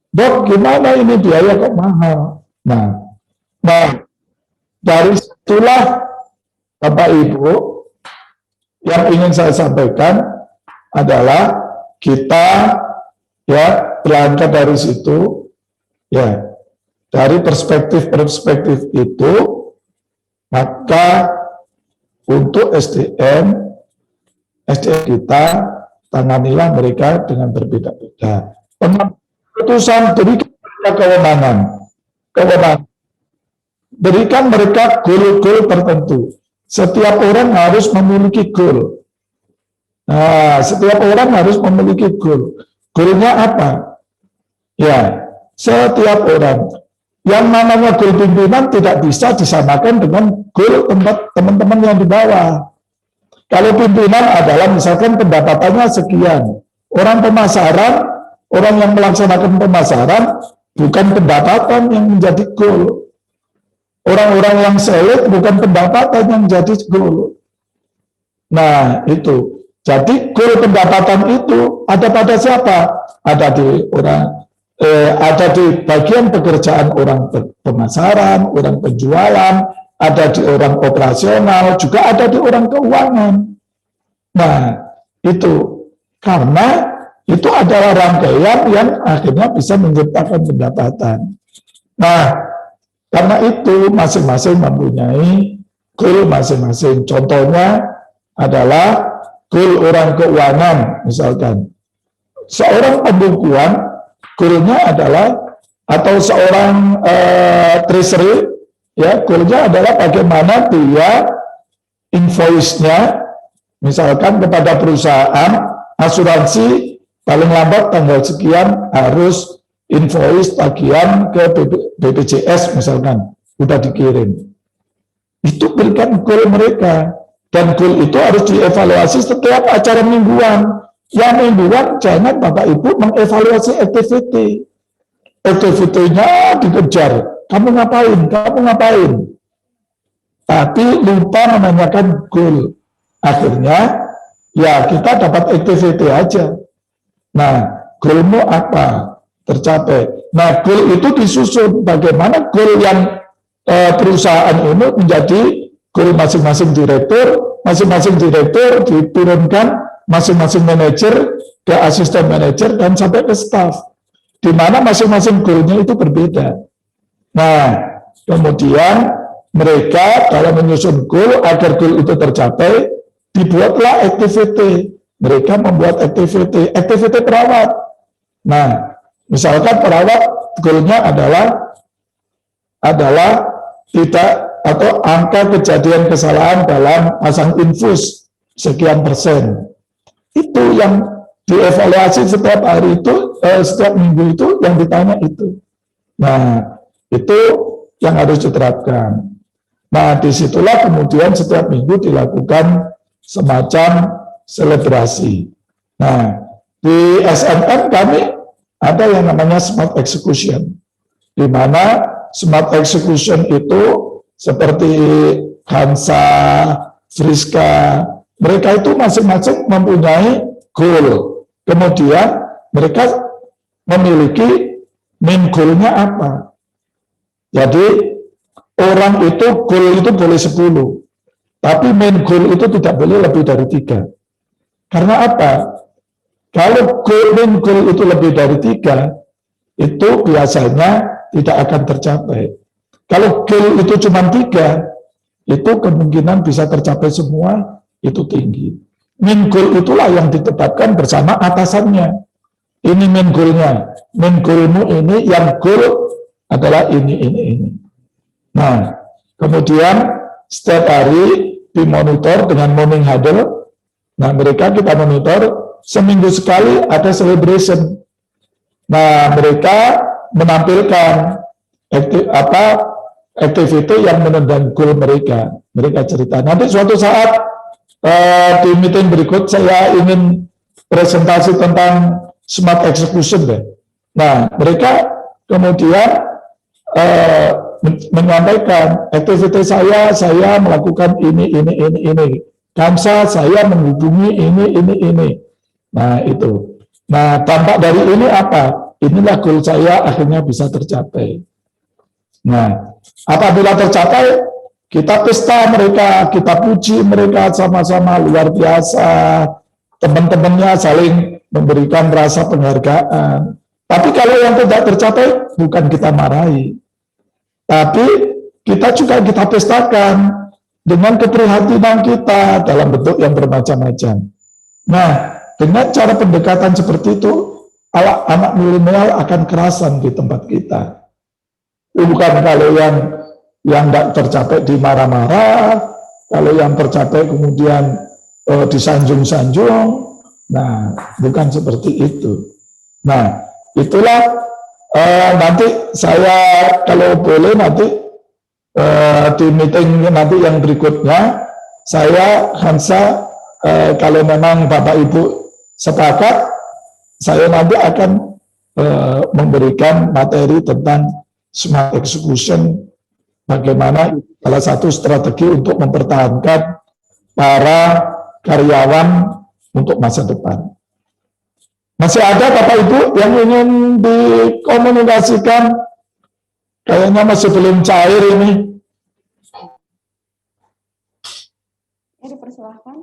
Speaker 3: dok, gimana ini biaya kok mahal? Nah, dari situlah Bapak Ibu, yang ingin saya sampaikan adalah kita ya berangkat dari situ, ya, dari perspektif itu, maka untuk SDM kita tanganilah mereka dengan berbeda-beda. Keputusan berikan mereka kewenangan, berikan mereka goal-goal tertentu. Setiap orang harus memiliki goal. Nah, setiap orang harus memiliki goal. Goalnya apa? Ya, setiap orang. Yang namanya goal pimpinan tidak bisa disamakan dengan goal teman-teman yang di bawah. Kalau pimpinan adalah misalkan pendapatannya sekian. Orang pemasaran, orang yang melaksanakan pemasaran, bukan pendapatan yang menjadi goal. Orang-orang yang sales bukan pendapatan yang menjadi goal. Nah, itu. Jadi goal pendapatan itu ada pada siapa? Ada di bagian pekerjaan orang pemasaran, orang penjualan, ada di orang operasional, juga ada di orang keuangan. Nah, itu karena itu adalah rangkaian yang akhirnya bisa menciptakan pendapatan. Nah, karena itu masing-masing mempunyai goal masing-masing. Contohnya adalah goal orang keuangan, misalkan. Seorang pembukuan, goalnya adalah, atau seorang treasury, ya, goalnya adalah bagaimana dia invoice-nya, misalkan kepada perusahaan asuransi, paling lambat tanggal sekian harus invoice tagihan ke BPJS misalkan, udah dikirim. Itu berikan goal mereka. Dan goal itu harus dievaluasi setiap acara mingguan. Yang mingguan jangan Bapak Ibu mengevaluasi activity. Activity-nya dikejar. Kamu ngapain? Kamu ngapain? Tapi lupa menanyakan goal. Akhirnya, ya kita dapat activity aja. Nah, goalmu apa? Tercapai. Nah, goal itu disusun. Bagaimana goal yang perusahaan ini menjadi goal masing-masing direktur diturunkan masing-masing manajer ke asisten manajer dan sampai ke staff, di mana masing-masing goalnya itu berbeda. Nah, kemudian mereka kalau menyusun goal, agar goal itu tercapai, dibuatlah activity. Mereka membuat activity perawat. Nah, misalkan perawat goalnya adalah tidak, atau angka kejadian kesalahan dalam pasang infus sekian persen. Itu yang dievaluasi setiap hari itu, setiap minggu itu yang ditanya itu. Nah, itu yang harus diterapkan. Nah, disitulah kemudian setiap minggu dilakukan semacam selebrasi. Nah, di SNM kami ada yang namanya Smart Execution, di mana Smart Execution itu seperti Hansa, Friska, mereka itu masing-masing mempunyai goal. Kemudian mereka memiliki main goal-nya apa. Jadi orang itu goal itu boleh 10, tapi main goal itu tidak boleh lebih dari 3. Karena apa? Kalau main goal itu lebih dari 3, itu biasanya tidak akan tercapai. Kalau goal itu cuma 3, itu kemungkinan bisa tercapai semua, itu tinggi. Main goal itulah yang ditetapkan bersama atasannya. Ini main goalnya. Main goalmu ini, yang goal adalah ini. Nah, kemudian setiap hari dimonitor dengan morning huddle. Nah, mereka kita monitor, seminggu sekali ada celebration. Nah, mereka menampilkan activity yang menendang goal mereka. Mereka cerita. Nanti suatu saat di meeting berikut saya ingin presentasi tentang smart execution deh. Nah, mereka kemudian menyampaikan activity saya melakukan ini. Kamsa saya menghubungi ini. Nah, itu. Nah, dampak dari ini apa? Inilah goal saya akhirnya bisa tercapai. Nah, apabila tercapai, kita pesta mereka, kita puji mereka sama-sama luar biasa. Teman-temannya saling memberikan rasa penghargaan. Tapi kalau yang tidak tercapai, bukan kita marahi, tapi kita juga kita pestakan dengan keprihatinan kita dalam bentuk yang bermacam-macam. Nah, dengan cara pendekatan seperti itu, anak milenial akan kerasan di tempat kita. Bukan kalau yang tidak tercapai dimarah-marah, kalau yang tercapai kemudian disanjung-sanjung. Nah, bukan seperti itu. Nah, itulah nanti saya kalau boleh nanti di meeting nanti yang berikutnya, saya Hansa, kalau memang Bapak Ibu sepakat, saya nanti akan memberikan materi tentang smart execution, bagaimana salah satu strategi untuk mempertahankan para karyawan untuk masa depan. Masih ada Bapak Ibu yang ingin dikomunikasikan? Kayaknya masih belum cair ini.
Speaker 1: Ya, dipersilahkan.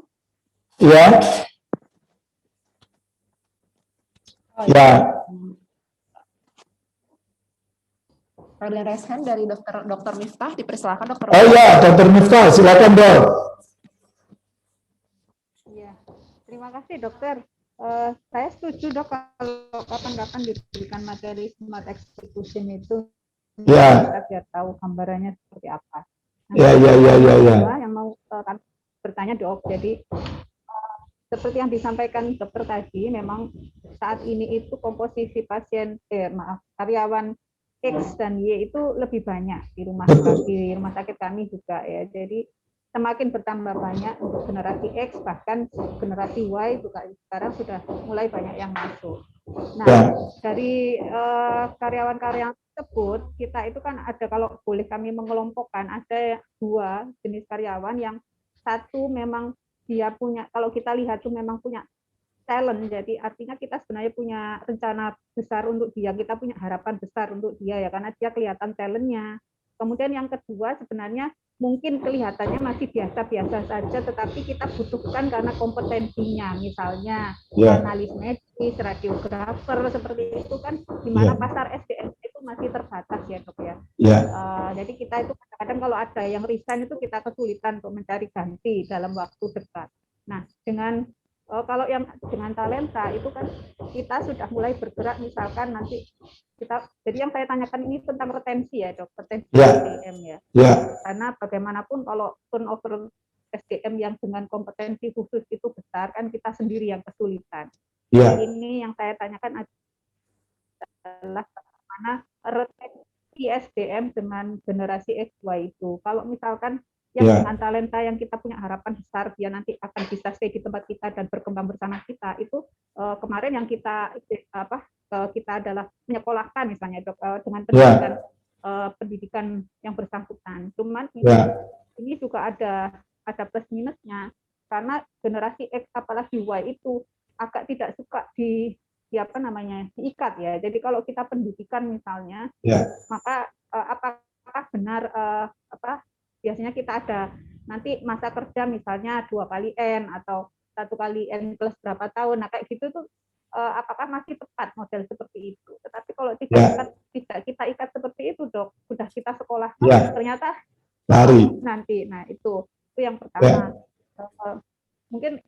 Speaker 3: Ya. Ya.
Speaker 1: Ada raise hand dari Dr. Miftah, dipersilahkan Dr.
Speaker 3: Oh ya, Dr. Miftah, silakan Dok.
Speaker 5: Iya, terima kasih dokter. Saya setuju dok kalau kapan-kapan diberikan materi smart execution itu,
Speaker 3: Ya.
Speaker 5: kita biar tahu gambarannya seperti apa. Nah,
Speaker 3: Ya.
Speaker 5: yang mau bertanya dok, jadi seperti yang disampaikan dokter tadi, memang saat ini itu komposisi pasien, karyawan X dan Y itu lebih banyak di rumah sakit kami juga ya. Jadi semakin bertambah banyak untuk generasi X, bahkan generasi Y juga sekarang sudah mulai banyak yang masuk. Nah, dari karyawan-karyawan tersebut, kita itu kan ada, kalau boleh kami mengelompokkan, ada dua jenis karyawan. Yang satu memang dia punya, kalau kita lihat tuh memang punya talent, jadi artinya kita sebenarnya punya rencana besar untuk dia, kita punya harapan besar untuk dia ya, karena dia kelihatan talentnya. Kemudian yang kedua sebenarnya mungkin kelihatannya masih biasa-biasa saja, tetapi kita butuhkan karena kompetensinya, misalnya analis medis, radiografer, seperti itu kan, di mana pasar SDM itu masih terbatas ya dok ya. Jadi kita itu kadang-kadang kalau ada yang resign itu kita kesulitan untuk mencari ganti dalam waktu dekat. Nah, dengan kalau yang dengan talenta itu kan kita sudah mulai bergerak, misalkan nanti kita, jadi yang saya tanyakan ini tentang retensi ya dok, retensi SDM ya. Karena bagaimanapun kalau turnover SDM yang dengan kompetensi khusus itu besar, kan kita sendiri yang kesulitan. Ini yang saya tanyakan adalah bagaimana retensi SDM dengan generasi XY itu. Kalau misalkan yang dengan talenta yang kita punya harapan besar dia nanti akan bisa stay di tempat kita dan berkembang bersama kita, itu kemarin yang kita adalah menyekolahkan misalnya dok, dengan pendidikan yang bersangkutan. Cuman ini juga ada plus minusnya, karena generasi X apalagi Y itu agak tidak suka diikat ya. Jadi kalau kita pendidikan misalnya, maka apakah benar biasanya kita ada nanti masa kerja misalnya 2 kali N atau 1 kali N plus berapa tahun. Nah kayak gitu tuh apakah masih tepat model seperti itu? Tetapi kalau tidak kita ikat seperti itu dok, sudah kita sekolah ternyata lari nanti. Nah itu yang pertama. Mungkin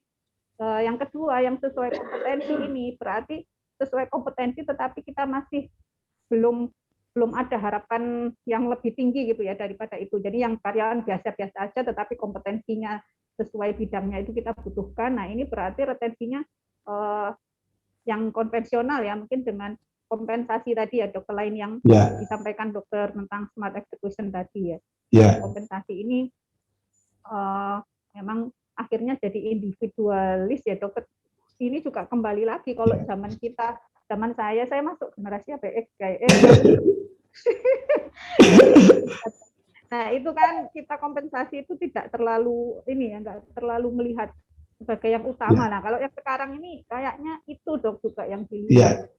Speaker 5: yang kedua, yang sesuai kompetensi ini berarti sesuai kompetensi, tetapi kita masih belum ada harapan yang lebih tinggi gitu ya daripada itu. Jadi yang karyawan biasa-biasa aja tetapi kompetensinya sesuai bidangnya itu kita butuhkan. Nah ini berarti retensinya yang konvensional ya, mungkin dengan kompensasi tadi ya dok, selain yang disampaikan dokter tentang smart execution tadi ya. Kompensasi ini memang akhirnya jadi individualis ya dok. Ini juga kembali lagi kalau zaman saya masuk generasi X kayak nah itu kan kita kompensasi itu tidak terlalu nggak terlalu melihat sebagai yang utama. Nah kalau yang sekarang ini kayaknya itu dok juga yang dilihat,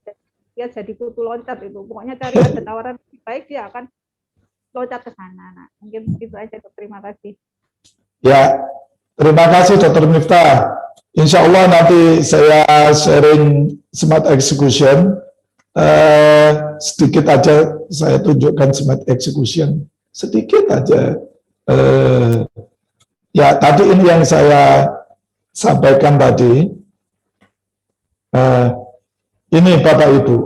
Speaker 5: dia jadi kutu loncat itu, pokoknya cari ada tawaran lebih baik dia akan loncat ke sana. Nah mungkin itu aja dok, terima kasih.
Speaker 3: Terima kasih Dr. Miftah. Insya Allah nanti saya sharing smart execution sedikit aja saya tunjukkan smart execution, sedikit aja. Ya, tadi ini yang saya sampaikan tadi. Ini Bapak Ibu,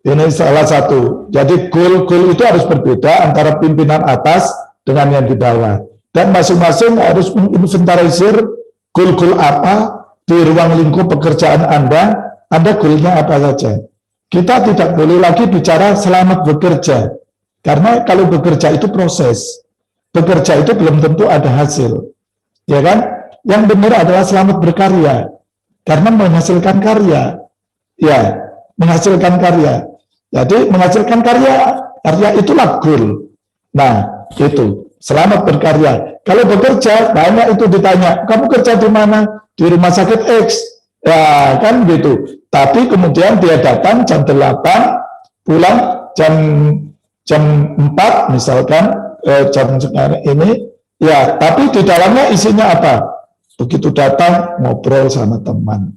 Speaker 3: ini salah satu. Jadi goal-goal itu harus berbeda antara pimpinan atas dengan yang di bawah. Dan masing-masing harus menginventarisir goal-goal apa di ruang lingkup pekerjaan Anda goalnya apa saja. Kita tidak boleh lagi bicara selamat bekerja, karena kalau bekerja itu proses. Bekerja itu belum tentu ada hasil. Ya kan? Yang benar adalah selamat berkarya, karena menghasilkan karya. Ya, menghasilkan karya. Jadi menghasilkan karya itulah goal. Nah, itu selamat berkarya. Kalau bekerja, banyak itu ditanya, kamu kerja di mana? Di rumah sakit X. Ya, kan gitu. Tapi kemudian dia datang jam 8, pulang jam 4 misalkan, jam sekarang ini. Ya, tapi di dalamnya isinya apa? Begitu datang, ngobrol sama teman.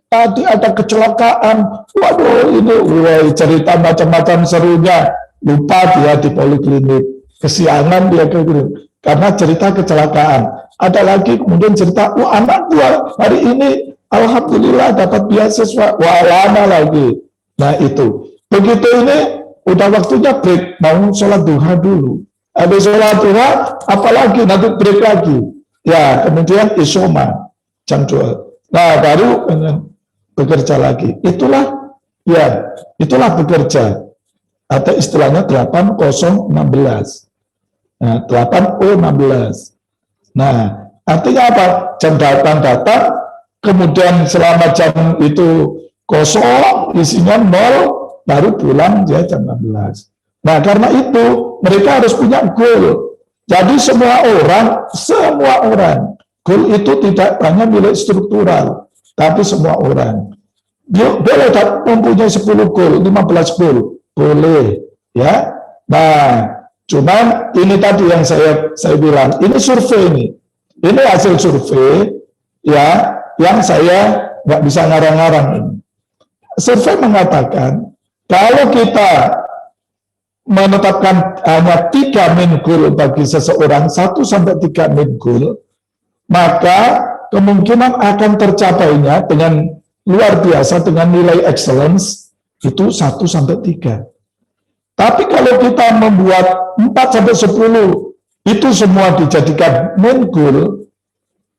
Speaker 3: Tadi ada kecelakaan. Waduh, ini cerita macam-macam serunya. Lupa dia di poliklinik. Kesiangan dia ke klinik. Karena cerita kecelakaan. Ada lagi kemudian cerita, anak gua hari ini alhamdulillah dapat beasiswa. Lama lagi. Nah itu. Begitu ini udah waktunya break. Mau sholat duha dulu. Habis sholat duha, apalagi nanti break lagi. Ya, kemudian isoma jam 2. Nah, baru bekerja lagi. Itulah bekerja. Atau istilahnya 8016. Nah, 8016. Nah, artinya apa? Jam 8 datang, kemudian selama jam itu kosong, isinya 0, baru pulang dia jam 16. Nah, karena itu mereka harus punya goal. Jadi semua orang, goal itu tidak hanya milik struktural, tapi semua orang. Boleh mempunyai 10 goal, 15 goal, boleh, ya. Nah, cuman ini tadi yang saya bilang, ini survei ini hasil survei, ya, yang saya nggak bisa ngarang-ngarang ini. Survei mengatakan kalau kita menetapkan hanya 3 main goal bagi seseorang, 1-3 main goal, maka kemungkinan akan tercapainya dengan luar biasa dengan nilai excellence itu 1-3. Tapi kalau kita membuat 4-10 itu semua dijadikan main goal,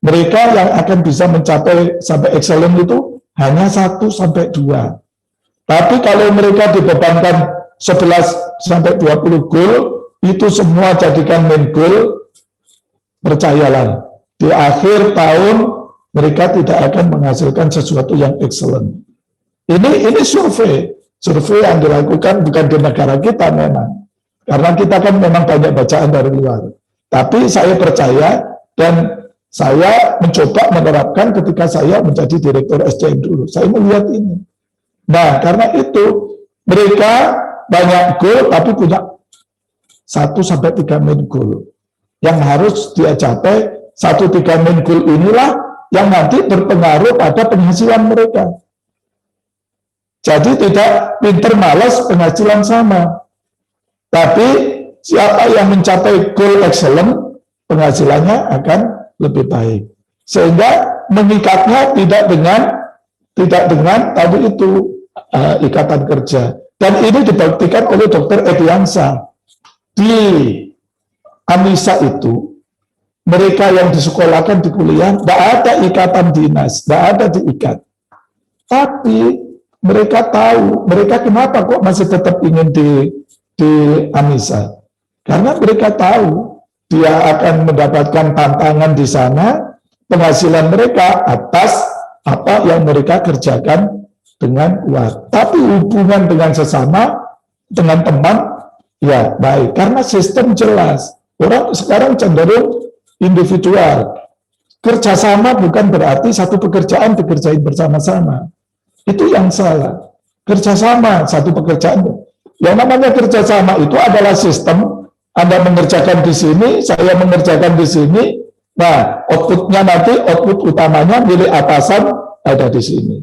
Speaker 3: mereka yang akan bisa mencapai sampai excellent itu hanya 1-2. Tapi kalau mereka dibebankan 11-20 goal, itu semua jadikan main goal, percayalah, di akhir tahun mereka tidak akan menghasilkan sesuatu yang excellent. Ini survei yang dilakukan bukan di negara kita memang, karena kita kan memang banyak bacaan dari luar. Tapi saya percaya dan saya mencoba menerapkan ketika saya menjadi direktur SDM dulu. Saya melihat ini. Nah, karena itu mereka banyak goal tapi punya 1-3 main goal yang harus dia capai. 1-3 main goal inilah yang nanti berpengaruh pada penghasilan mereka. Jadi tidak pinter malas penghasilan sama, tapi siapa yang mencapai goal excellent, penghasilannya akan lebih baik. Sehingga mengikatnya tidak dengan tadi itu ikatan kerja. Dan ini dibuktikan oleh Dr. Ediansa. Di AMISA itu, mereka yang disekolahkan di kuliah, tidak ada ikatan dinas, tidak ada diikat. Tapi mereka tahu, mereka kenapa kok masih tetap ingin di AMISA. Karena mereka tahu, dia akan mendapatkan tantangan di sana, penghasilan mereka atas apa yang mereka kerjakan dengan kuat. Tapi hubungan dengan sesama, dengan teman, ya baik. Karena sistem jelas. Orang sekarang cenderung individual. Kerjasama bukan berarti satu pekerjaan dikerjain bersama-sama. Itu yang salah. Kerjasama, satu pekerjaan. Yang namanya kerjasama itu adalah sistem. Anda mengerjakan di sini, saya mengerjakan di sini. Nah, outputnya nanti, output utamanya milik atasan ada di sini.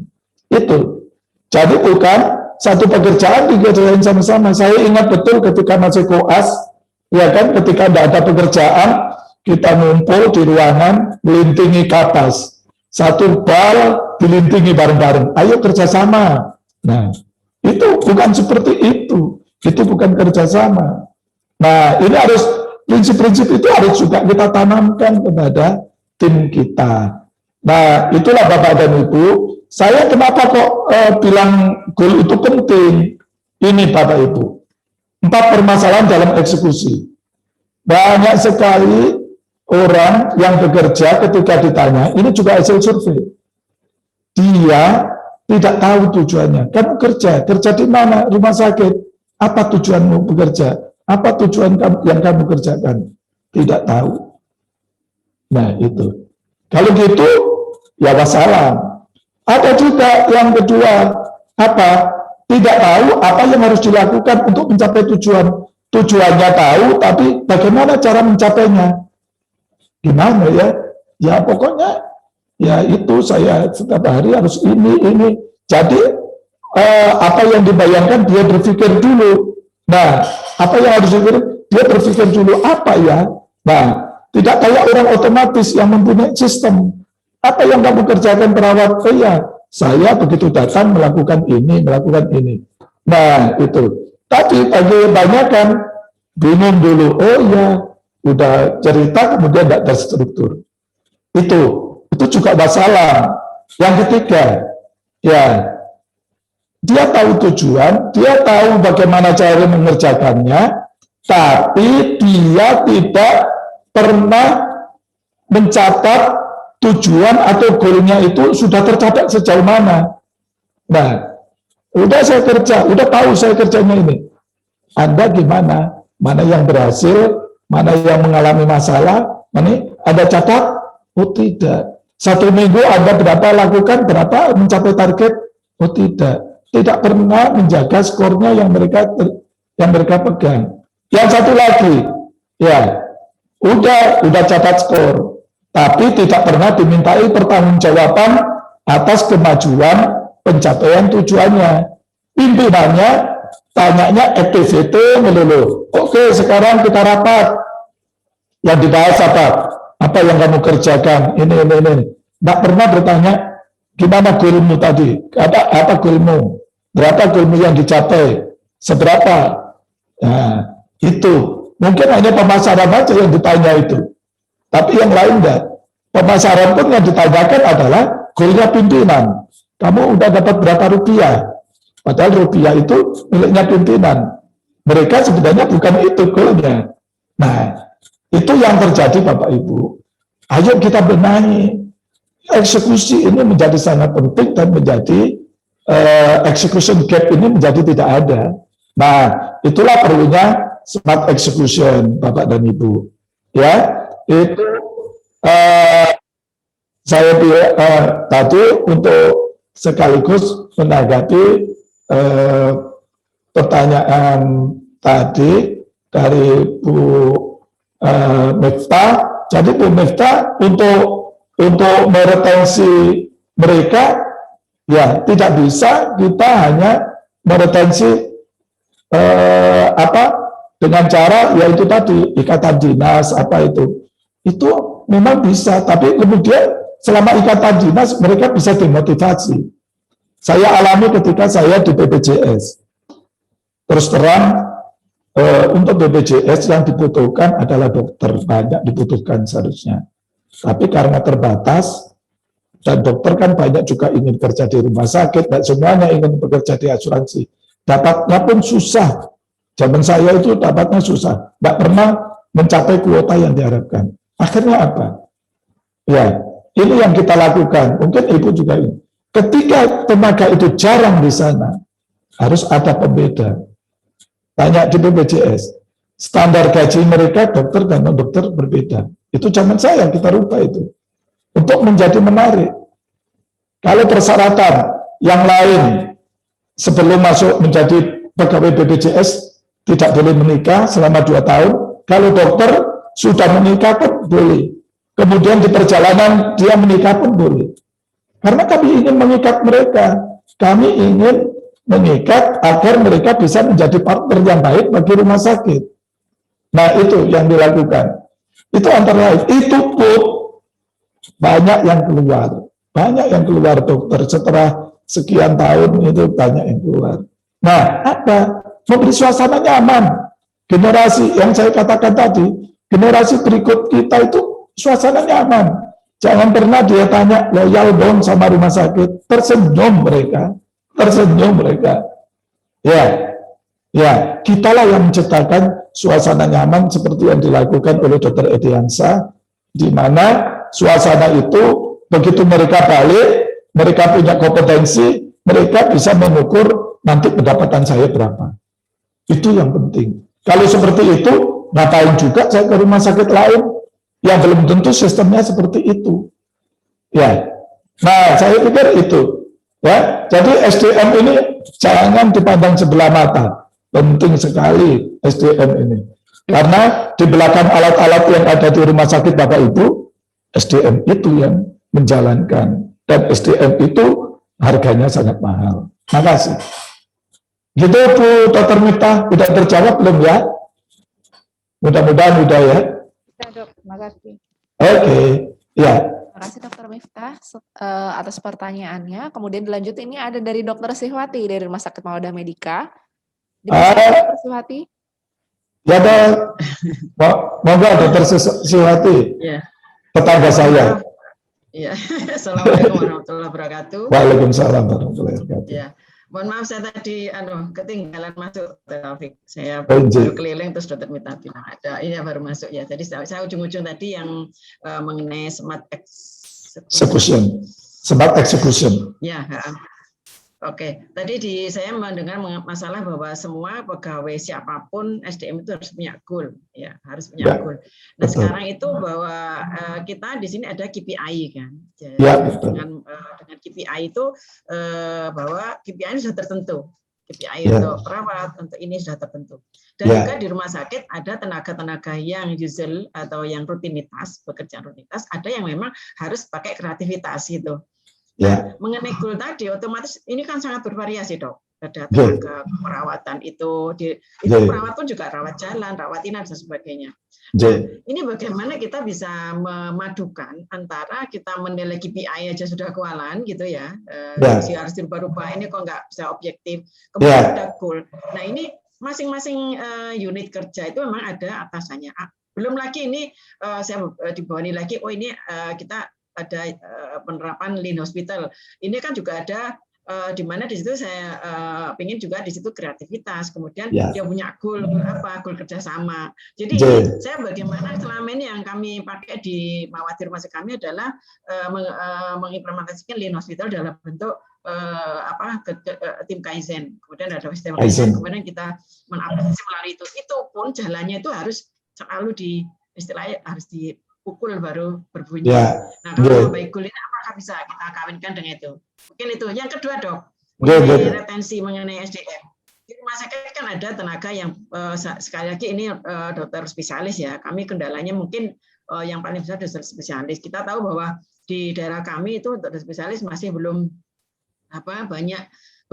Speaker 3: Itu. Jadi bukan satu pekerjaan dikerjain sama-sama. Saya ingat betul ketika masih koas, ya kan, ketika tidak ada pekerjaan, kita ngumpul di ruangan, melintingi kapas. Satu bal dilintingi bareng-bareng. Ayo kerjasama. Nah, itu bukan seperti itu. Itu bukan kerjasama. Nah, ini harus, prinsip-prinsip itu harus juga kita tanamkan kepada tim kita. Nah, itulah Bapak dan Ibu, saya kenapa kok bilang goal itu penting. Ini Bapak Ibu, 4 permasalahan dalam eksekusi. Banyak sekali orang yang bekerja ketika ditanya, ini juga hasil survei, dia tidak tahu tujuannya. Kamu kerja di mana? Rumah sakit. Apa tujuanmu bekerja? Apa tujuan yang kamu kerjakan? Tidak tahu. Nah, itu. Kalau gitu, ya wassalam. Ada juga yang kedua, apa? Tidak tahu apa yang harus dilakukan untuk mencapai tujuan. Tujuannya tahu, tapi bagaimana cara mencapainya? Gimana ya? Ya pokoknya, ya itu saya setiap hari harus ini. Jadi, apa yang dibayangkan dia berpikir dulu. Nah, apa yang harus dia berpikir dulu apa ya? Nah, tidak kayak orang otomatis yang mempunyai sistem. Apa yang kamu kerjakan perawat? Oh ya, saya begitu datang melakukan ini. Nah, itu. Tapi bagi banyak kan bingung dulu. Oh ya, udah cerita kemudian tidak terstruktur. Itu juga masalah. Yang ketiga, ya, dia tahu tujuan, dia tahu bagaimana cara mengerjakannya, tapi dia tidak pernah mencatat tujuan atau goalnya itu sudah tercatat sejauh mana. Nah, udah saya kerja, udah tahu saya kerjanya ini. Anda gimana? Mana yang berhasil, mana yang mengalami masalah, mana ada catat? Oh tidak. 1 minggu Anda berapa lakukan, berapa mencapai target? Oh tidak. Tidak pernah menjaga skornya yang mereka pegang. Yang satu lagi, ya, udah catat skor, tapi tidak pernah dimintai pertanggungjawaban atas kemajuan pencapaian tujuannya. Pimpinannya tanyanya activity melulu. Oke, sekarang kita rapat. Yang dibahas apa? Apa yang kamu kerjakan? Ini. Tidak pernah bertanya, gimana goalmu tadi? Apa goalmu? Berapa goalmu yang dicapai? Seberapa? Nah, itu. Mungkin hanya pemasaran saja yang ditanya itu. Tapi yang lain enggak. Pemasaran pun yang ditanyakan adalah goalnya pimpinan. Kamu udah dapat berapa rupiah? Padahal rupiah itu miliknya pimpinan. Mereka sebenarnya bukan itu goalnya. Nah, itu yang terjadi Bapak Ibu. Ayo kita benahi. Eksekusi ini menjadi sangat penting dan menjadi execution gap ini menjadi tidak ada. Nah, itulah perlunya smart execution, Bapak dan Ibu. Ya, itu saya tadi untuk sekaligus menanggapi pertanyaan tadi dari Bu Miftah. Jadi Bu Miftah untuk meretensi mereka, ya tidak bisa kita hanya meretensi dengan cara yaitu tadi ikatan dinas itu memang bisa, tapi kemudian selama ikatan dinas mereka bisa dimotivasi. Saya alami ketika saya di BPJS. Terus terang untuk BPJS yang dibutuhkan adalah dokter, banyak dibutuhkan seharusnya, tapi karena terbatas. Dan dokter kan banyak juga ingin bekerja di rumah sakit, dan semuanya ingin bekerja di asuransi. Dapatnya pun susah. Zaman saya itu dapatnya susah. Tidak pernah mencapai kuota yang diharapkan. Akhirnya apa? Ya, ini yang kita lakukan. Mungkin Ibu juga ini. Ketika tenaga itu jarang di sana, harus ada pembeda. Tanya di BPJS. Standar gaji mereka, dokter dan non-dokter berbeda. Itu zaman saya, kita rubah itu. Untuk menjadi menarik. Kalau persyaratan yang lain sebelum masuk menjadi pegawai BPJS tidak boleh menikah selama 2 tahun, kalau dokter sudah menikah pun boleh. Kemudian di perjalanan dia menikah pun boleh. Karena kami ingin mengikat mereka, kami ingin mengikat agar mereka bisa menjadi partner yang baik bagi rumah sakit. Nah, itu yang dilakukan. Itu antara lain. Itu pun banyak yang keluar dokter setelah sekian tahun, itu banyak yang keluar. Nah, apa? Memberi suasana nyaman. Generasi yang saya katakan tadi, generasi berikut kita itu suasana nyaman. Jangan pernah dia tanya, loyal dong sama rumah sakit. Tersenyum mereka. Ya, kitalah yang menciptakan suasana nyaman seperti yang dilakukan oleh Dr. Ediansa, di mana suasana itu begitu mereka balik, mereka punya kompetensi, mereka bisa mengukur nanti pendapatan saya berapa. Itu yang penting. Kalau seperti itu, ngapain juga saya ke rumah sakit lain yang belum tentu sistemnya seperti itu. Ya, nah saya pikir itu. Ya, jadi SDM ini jangan dipandang sebelah mata. Penting sekali SDM ini. Karena di belakang alat-alat yang ada di rumah sakit Bapak Ibu, SDM itu yang menjalankan. Dan SDM itu harganya sangat mahal. Makasih. Gitu Bu Dr. Miftah, udah terjawab belum ya? Mudah-mudahan udah ya.
Speaker 5: Bisa, Dok. Terima kasih.
Speaker 3: Oke, ya.
Speaker 1: Terima kasih Dr. Miftah atas pertanyaannya. Kemudian dilanjut, ini ada dari Dr. Sihwati dari Rumah Sakit Mawadah Medika. Dr. Sihwati.
Speaker 3: Ya Dok. Monggo Dr. Sihwati.
Speaker 6: Ya.
Speaker 3: Tetangga saya.
Speaker 6: Ya. Assalamualaikum warahmatullahi wabarakatuh.
Speaker 3: Waalaikumsalam warahmatullahi wabarakatuh.
Speaker 6: Ya. Mohon maaf saya tadi ketinggalan masuk Taufik. Saya baru keliling terus Dr. Miftah bilang ada. Ini baru masuk ya. Jadi saya ujung-ujung tadi yang mengenai smart execution.
Speaker 3: Smart execution.
Speaker 6: Ya. Oke. Tadi saya mendengar masalah bahwa semua pegawai siapapun SDM itu harus punya goal, ya harus punya goal. Nah betul. Sekarang itu bahwa kita di sini ada KPI kan. Jadi, dengan KPI itu bahwa KPI ini sudah tertentu. KPI untuk perawat, untuk ini sudah tertentu. Dan juga di rumah sakit ada tenaga-tenaga yang usual atau yang rutinitas, pekerjaan rutinitas, ada yang memang harus pakai kreativitas gitu. Nah, mengenai goal tadi, otomatis ini kan sangat bervariasi Dok. Ada tenaga perawatan itu perawat pun juga rawat jalan, rawat inap dan sebagainya. Nah, ini bagaimana kita bisa memadukan antara kita menilai KPI aja sudah kewalahan gitu ya, harus dirubah-rubah, ini kok nggak bisa objektif. Kemudian ada goal. Nah ini masing-masing unit kerja itu memang ada atasannya. Belum lagi ini saya dibawahi lagi, oh ini kita ada penerapan Lean Hospital. Ini kan juga ada di mana di situ saya ingin juga di situ kreativitas. Kemudian dia punya goal goal kerjasama. Jadi saya bagaimana selama ini yang kami pakai di Mawadah rumah sakit kami adalah mengimplementasikan Lean Hospital dalam bentuk tim Kaizen. Kemudian ada sistem Kaizen. Kemudian kita mengapresiasi melalui itu. Itu pun jalannya itu harus selalu istilahnya harus dipukul baru berbunyi. Nah, kalau baik goal ini apakah bisa kita kawinkan dengan itu? Mungkin itu. Yang kedua Dok, retensi mengenai SDM. Di rumah sakit kan ada tenaga yang sekali lagi ini dokter spesialis ya. Kami kendalanya mungkin yang paling besar dokter spesialis. Kita tahu bahwa di daerah kami itu dokter spesialis masih belum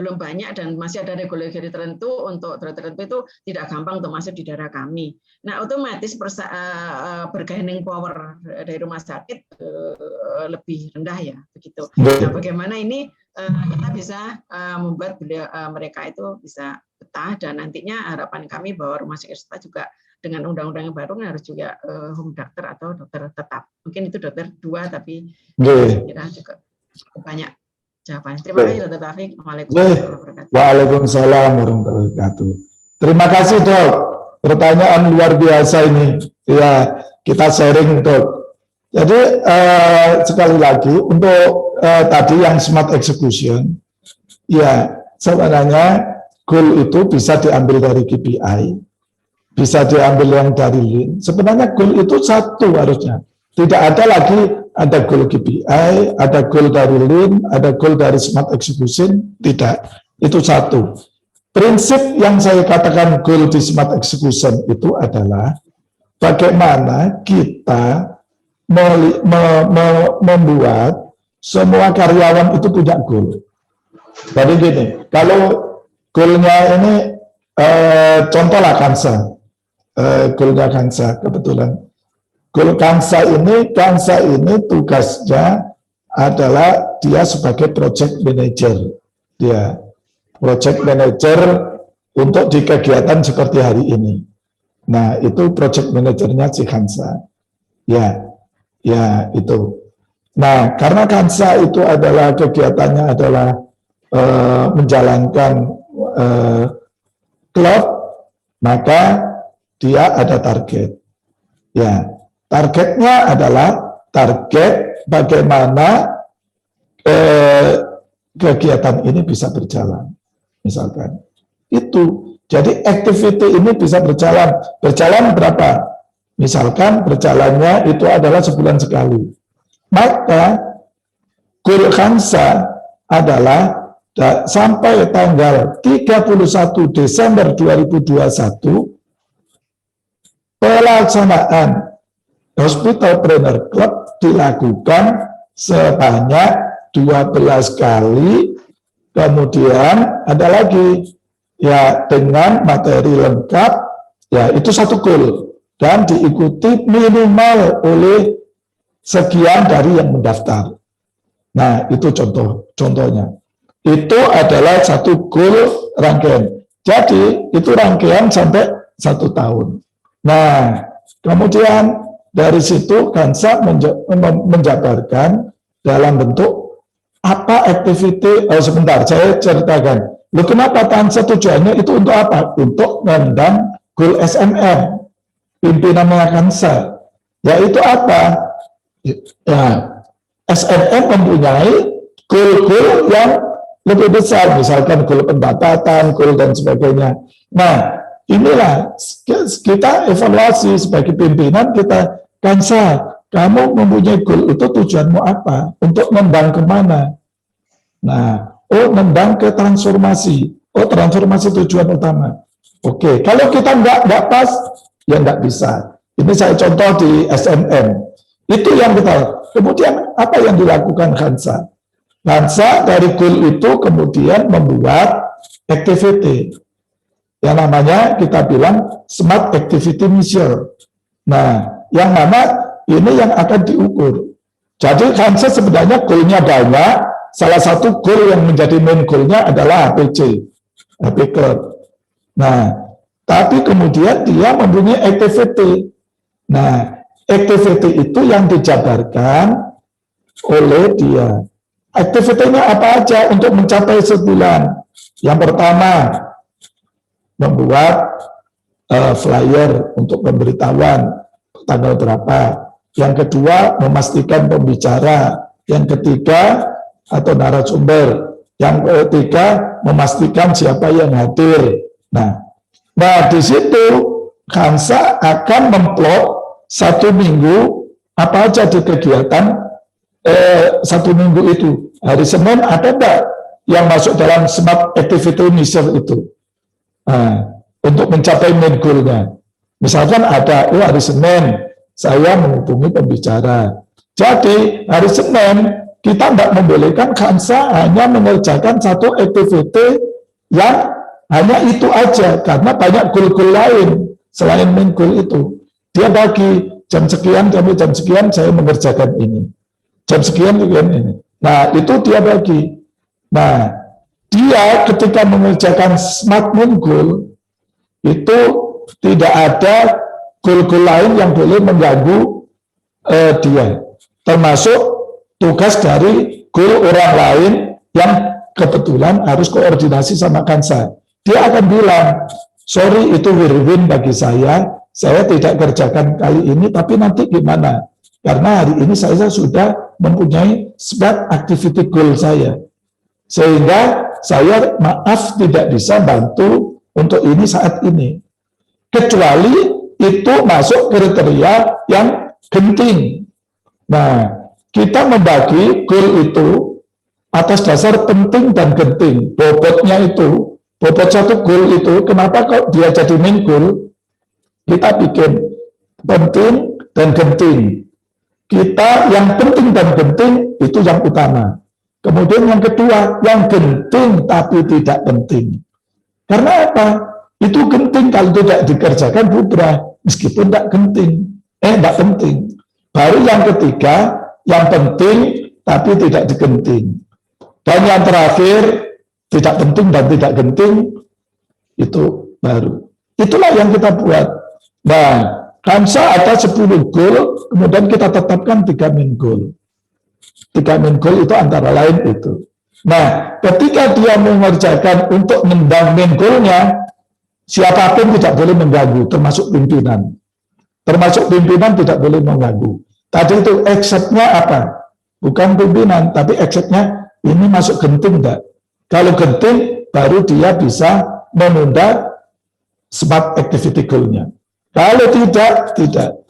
Speaker 6: banyak dan masih ada regulasi tertentu untuk tertentu itu tidak gampang untuk masuk di daerah kami. Nah, otomatis bargaining power dari rumah sakit lebih rendah ya, begitu. Nah, bagaimana ini kita bisa membuat mereka itu bisa betah, dan nantinya harapan kami bahwa rumah sakit swasta juga dengan undang-undang yang baru harus juga home doctor atau dokter tetap. Mungkin itu dokter 2 tapi saya kira juga banyak. Terima kasih Dr. Taufik.
Speaker 3: Waalaikumsalam warahmatullahi wabarakatuh. Terima kasih Dok. Pertanyaan luar biasa ini. Ya, kita sharing Dok. Jadi sekali lagi untuk tadi yang smart execution, ya sebenarnya goal itu bisa diambil dari KPI, bisa diambil yang dari Lean. Sebenarnya goal itu satu harusnya. Tidak ada lagi ada goal KPI, ada goal dari Lean, ada goal dari smart execution, tidak. Itu satu. Prinsip yang saya katakan goal di smart execution itu adalah bagaimana kita membuat semua karyawan itu punya goal. Jadi gini, kalau goalnya ini contohlah Kansa. Goalnya Kansa kebetulan. Goal Kansa ini tugasnya adalah dia sebagai project manager. Dia project manager untuk di kegiatan seperti hari ini. Nah, itu project manajernya si Kansa. Ya itu. Nah, karena Kansa itu adalah kegiatannya adalah menjalankan klub, maka dia ada target. Ya, targetnya adalah target bagaimana kegiatan ini bisa berjalan. Misalkan itu. Jadi activity ini bisa berjalan berapa? Misalkan berjalannya itu adalah sebulan sekali. Maka goal Kansa adalah sampai tanggal 31 Desember 2021 pelaksanaan Hospitalpreneur Club dilakukan sebanyak 12 kali. Kemudian ada lagi ya dengan materi lengkap, ya itu satu goal dan diikuti minimal oleh sekian dari yang mendaftar. Nah, itu contohnya. Itu adalah satu goal rangkaian. Jadi, itu rangkaian sampai 1 tahun. Nah, kemudian dari situ Kansa menjabarkan dalam bentuk apa activity, sebentar, saya ceritakan. Loh, kenapa Kansa tujuannya itu untuk apa? Untuk mendang goal SMM, pimpinannya Kansa. Yaitu apa? Ya, SMM mempunyai goal-goal yang lebih besar, misalkan goal pendapatan, goal dan sebagainya. Nah, inilah kita evaluasi sebagai pimpinan kita, Kansa, kamu mempunyai goal itu tujuanmu apa? Untuk nendang kemana? Nah, nendang ke transformasi. Transformasi tujuan utama. Oke, kalau kita nggak pas, ya nggak bisa. Ini saya contoh di SMM. Itu yang kita. Kemudian apa yang dilakukan Kansa? Kansa dari goal itu kemudian membuat activity. Yang namanya kita bilang Smart Activity Measure. Nah, yang mana ini yang akan diukur. Jadi Kansa sebenarnya goalnya banyak. Salah satu goal yang menjadi main goalnya adalah HPC, HP Club. Nah, tapi kemudian dia mempunyai activity. Nah, activity itu yang dijabarkan oleh dia. Activity-nya apa aja untuk mencapai sebulan? Yang pertama, membuat flyer untuk pemberitahuan tanggal berapa. Yang kedua, memastikan pembicara. Yang ketiga, atau narasumber. Yang ketiga, memastikan siapa yang hadir. Nah di situ Kansa akan memplot 1 minggu apa aja di kegiatan 1 minggu itu. Hari Senin ada enggak yang masuk dalam Smart Activity Measure itu? Nah, untuk mencapai main goal-nya. Misalkan ada, hari Senin saya menghubungi pembicara. Jadi hari Senin kita tidak membolehkan Kansa hanya mengerjakan satu activity yang hanya itu aja, karena banyak goal-goal lain selain main goal itu. Dia bagi jam sekian sampai jam sekian saya mengerjakan ini, jam sekian ini. Nah, itu dia bagi. Nah, dia ketika mengerjakan smart main goal itu tidak ada goal-goal lain yang boleh mengganggu dia, termasuk tugas dari goal orang lain yang kebetulan harus koordinasi sama Kansa. Dia akan bilang, sorry itu win-win bagi saya tidak kerjakan kali ini, tapi nanti gimana? Karena hari ini saya sudah mempunyai smart activity goal saya. Sehingga saya maaf tidak bisa bantu untuk ini saat ini. Kecuali itu masuk kriteria yang genting. Nah, kita membagi goal itu atas dasar penting dan genting. Bobotnya itu, bobot satu goal itu, kenapa kok dia jadi main goal? Kita bikin penting dan genting. Kita yang penting dan genting itu yang utama. Kemudian yang kedua, yang genting tapi tidak penting. Karena apa? Itu genting, kalau tidak dikerjakan bubrah, meskipun tidak genting. Tidak penting. Baru yang ketiga, yang penting tapi tidak digenting. Dan yang terakhir, tidak penting dan tidak genting, itu baru. Itulah yang kita buat. Nah, Hamsa ada 10 goal, kemudian kita tetapkan 3 main goal. 3 main goal itu antara lain itu. Nah, ketika dia mengerjakan untuk mendang main goalnya, siapapun tidak boleh mengganggu, termasuk pimpinan. Termasuk pimpinan tidak boleh mengganggu. Tadi itu accept-nya apa? Bukan pimpinan, tapi accept-nya ini masuk genting enggak? Kalau genting, baru dia bisa menunda smart activity goal-nya. Kalau tidak, tidak.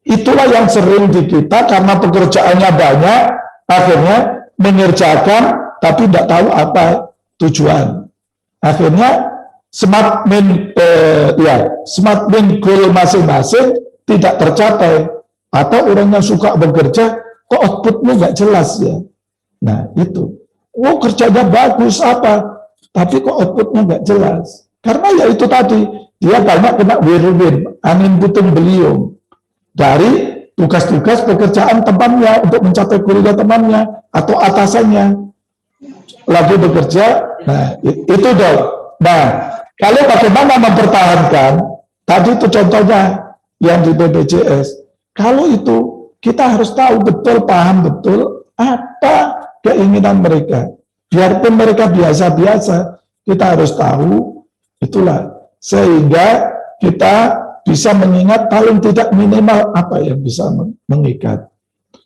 Speaker 3: Itulah yang sering di kita, karena pekerjaannya banyak, akhirnya mengerjakan, tapi tidak tahu apa tujuan. Akhirnya smart main goal masing-masing tidak tercapai. Atau orang yang suka bekerja, kok outputnya nggak jelas ya. Nah itu, kerjanya bagus apa, tapi kok outputnya nggak jelas. Karena ya itu tadi, dia banyak kena whirlwind, angin puting beliung dari tugas-tugas pekerjaan temannya untuk mencapai goalnya temannya atau atasannya lagi bekerja. Nah itu dong. Nah kalau bagaimana mempertahankan, tadi itu contohnya yang di BPJS. Kalau itu kita harus tahu betul, paham betul apa keinginan mereka. Biarpun mereka biasa-biasa, kita harus tahu itulah. Sehingga kita bisa mengingat paling tidak minimal apa yang bisa mengikat.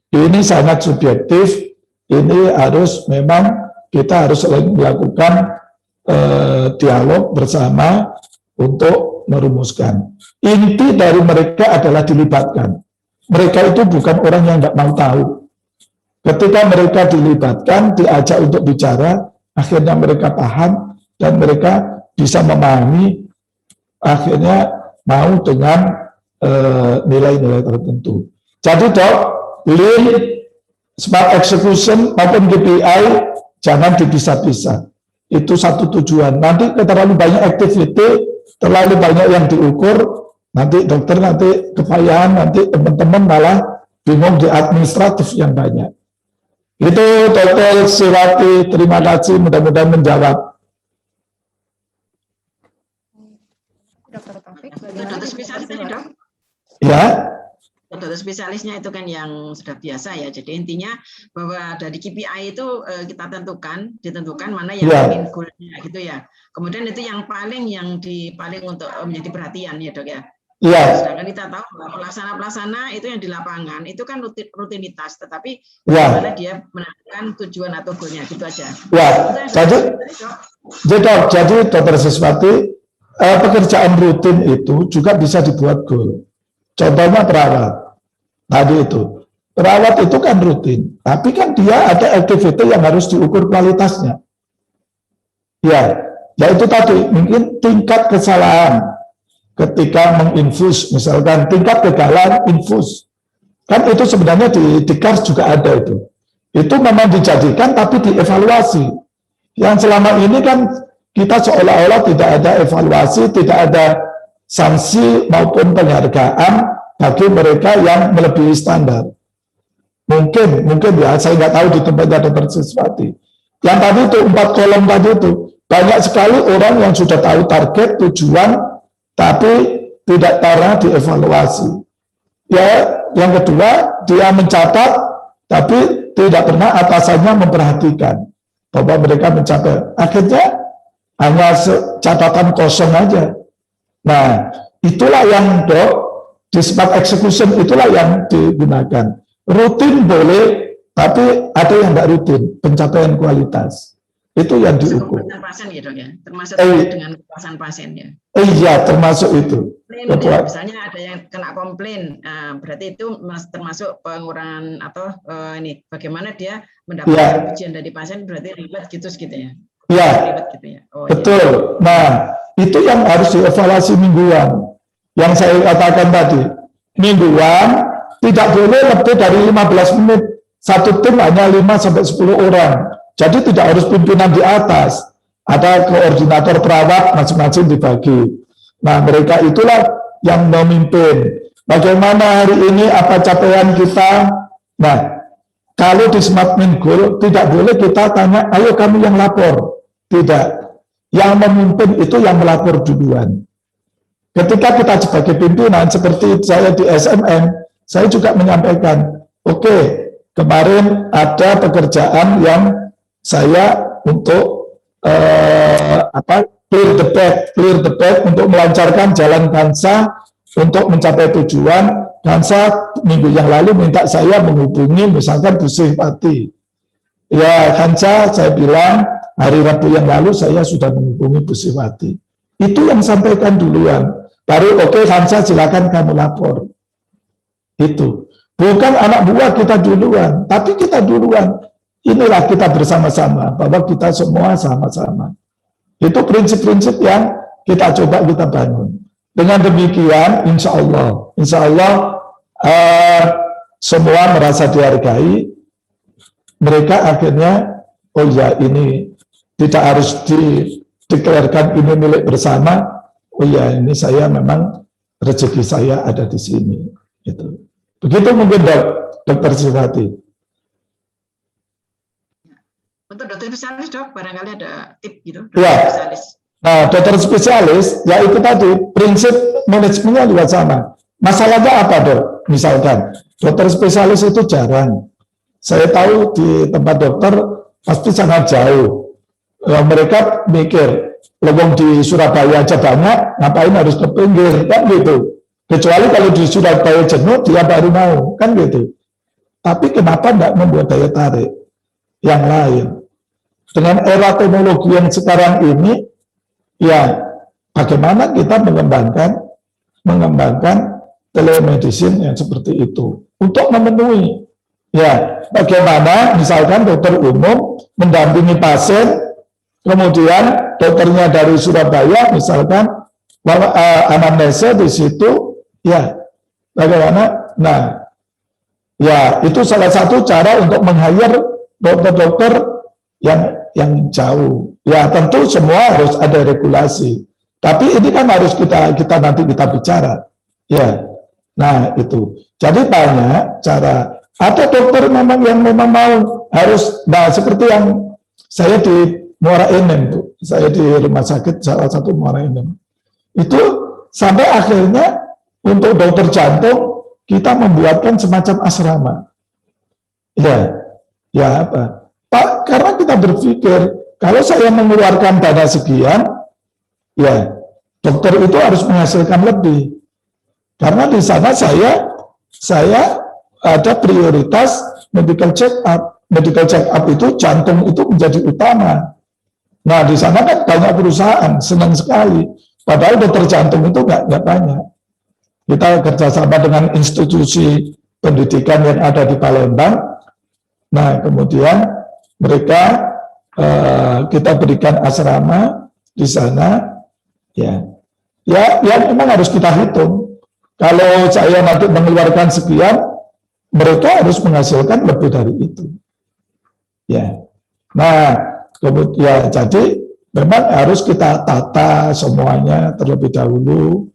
Speaker 3: Ini sangat subjektif, ini harus memang kita harus melakukan dialog bersama untuk merumuskan. Inti dari mereka adalah dilibatkan. Mereka itu bukan orang yang nggak mau tahu. Ketika mereka dilibatkan, diajak untuk bicara, akhirnya mereka paham dan mereka bisa memahami, akhirnya mau dengan nilai-nilai tertentu. Jadi dok, Lean, Smart Execution maupun KPI jangan dipisah-pisah. Itu satu tujuan. Nanti terlalu banyak activity, terlalu banyak yang diukur, nanti dokter nanti kepayahan, nanti teman-teman malah bingung di administratif yang banyak. Itu Dr. Siwati, terima kasih, mudah-mudahan menjawab.
Speaker 1: Dokter Taufik,
Speaker 6: Dokter spesialis tadi dok?
Speaker 3: Ya.
Speaker 6: Dokter spesialisnya itu kan yang sudah biasa ya. Jadi intinya bahwa dari KPI itu kita ditentukan mana yang main goal-nya gitu ya. Kemudian itu yang paling untuk menjadi perhatian ya dok ya.
Speaker 3: Iya.
Speaker 6: Sedangkan kita tahu bahwa pelaksana itu yang di lapangan itu kan rutinitas, tetapi bagaimana dia menentukan tujuan atau goalnya gitu aja.
Speaker 3: Ya. Jadi Dokter Siswati, pekerjaan rutin itu juga bisa dibuat goal. Contohnya perawat. Tadi itu. Perawat itu kan rutin. Tapi kan dia ada activity yang harus diukur kualitasnya. Ya itu tadi. Mungkin tingkat kesalahan ketika menginfus. Misalkan tingkat kegagalan infus. Kan itu sebenarnya di KARS juga ada itu. Itu memang dijadikan tapi dievaluasi. Yang selama ini kan kita seolah-olah tidak ada evaluasi, tidak ada sanksi maupun penghargaan bagi mereka yang melebihi standar. Mungkin ya, saya nggak tahu di tempatnya Dokter Siswati. Yang tadi itu 4 kolom tadi itu, banyak sekali orang yang sudah tahu target, tujuan, tapi tidak pernah dievaluasi. Ya, yang kedua, dia mencatat, tapi tidak pernah atasannya memperhatikan bahwa mereka mencapai. Akhirnya hanya catatan kosong aja. Nah, itulah yang di smart execution itulah yang digunakan. Rutin boleh, tapi ada yang tidak rutin, pencapaian kualitas. Itu yang diukur.
Speaker 6: Pasien ya dok ya, termasuk dengan kepuasan pasien ya.
Speaker 3: Iya, termasuk itu.
Speaker 6: Misalnya ada yang kena komplain, berarti itu termasuk pengurangan atau bagaimana dia mendapatkan pujian dari pasien, berarti ribet gitu ya.
Speaker 3: Iya,
Speaker 6: gitu ya.
Speaker 3: betul. Nah, itu yang harus dievaluasi mingguan. Yang saya katakan tadi, mingguan tidak boleh lebih dari 15 menit. Satu tim hanya 5-10 orang. Jadi tidak harus pimpinan di atas. ada koordinator perawat masing-masing dibagi. Nah, mereka itulah yang memimpin. Bagaimana hari ini, apa capaian kita? Nah, kalau di Smart Min Goal tidak boleh kita tanya, ayo kamu yang lapor. Tidak. Yang memimpin itu yang melapor duluan. Ketika kita sebagai pimpinan, seperti saya di SMM, saya juga menyampaikan, oke, kemarin ada pekerjaan yang saya untuk clear the path untuk melancarkan jalan Kansa untuk mencapai tujuan. Kansa minggu yang lalu minta saya menghubungi misalkan Bu Sihpati. Ya, Kansa saya bilang hari Rabu yang lalu saya sudah menghubungi Bu Sihpati. Itu yang sampaikan duluan. Baru oke, Kansa silakan kamu lapor. Itu. Bukan anak buah kita duluan, tapi kita duluan. Inilah kita bersama-sama, bahwa kita semua sama-sama. Itu prinsip-prinsip yang kita coba kita bangun. Dengan demikian, insya Allah semua merasa dihargai. Mereka akhirnya, oh ya ini tidak harus dideklarasikan ini milik bersama. Oh ya ini saya memang rezeki saya ada di sini. Gitu. Begitu mungkin Dokter Sihpati.
Speaker 6: Untuk dokter spesialis dok, barangkali ada tip gitu.
Speaker 3: Ya.
Speaker 6: Spesialis.
Speaker 3: Nah, dokter spesialis, ya itu tadi, prinsip manajemennya juga sama. Masalahnya apa dok? Misalkan, dokter spesialis itu jarang. Saya tahu di tempat dokter pasti sangat jauh. Mereka mikir, lowong di Surabaya aja banyak, ngapain harus ke pinggir, kan gitu. Kecuali kalau di Surabaya jenuh, dia baru mau, kan gitu. Tapi kenapa tidak membuat daya tarik yang lain? Dengan era teknologi yang sekarang ini, ya bagaimana kita mengembangkan telemedicine yang seperti itu untuk memenuhi, ya bagaimana misalkan dokter umum mendampingi pasien, kemudian dokternya dari Surabaya misalkan anamnesa di situ, ya bagaimana? Nah, ya itu salah satu cara untuk meng-hire dokter-dokter yang jauh. Ya tentu semua harus ada regulasi. Tapi ini kan harus kita nanti kita bicara. Ya. Nah, itu. Jadi banyak cara. Ada dokter memang yang memang mau harus, nah seperti yang saya di Muara Enim, Bu. Saya di rumah sakit salah satu Muara Enim. Itu sampai akhirnya untuk dokter jantung kita membuatkan semacam asrama. Ya. Ya apa? Pak, karena kita berpikir, kalau saya mengeluarkan dana sekian, ya dokter itu harus menghasilkan lebih. Karena di sana saya ada prioritas medical check up. Medical check up itu jantung itu menjadi utama. Nah di sana kan banyak perusahaan, senang sekali. Padahal dokter jantung itu nggak banyak. Kita kerjasama dengan institusi pendidikan yang ada di Palembang. Nah kemudian mereka kita berikan asrama di sana, ya memang harus kita hitung. Kalau saya nanti mengeluarkan sekian, mereka harus menghasilkan lebih dari itu. Ya, nah kemudian jadi memang harus kita tata semuanya terlebih dahulu.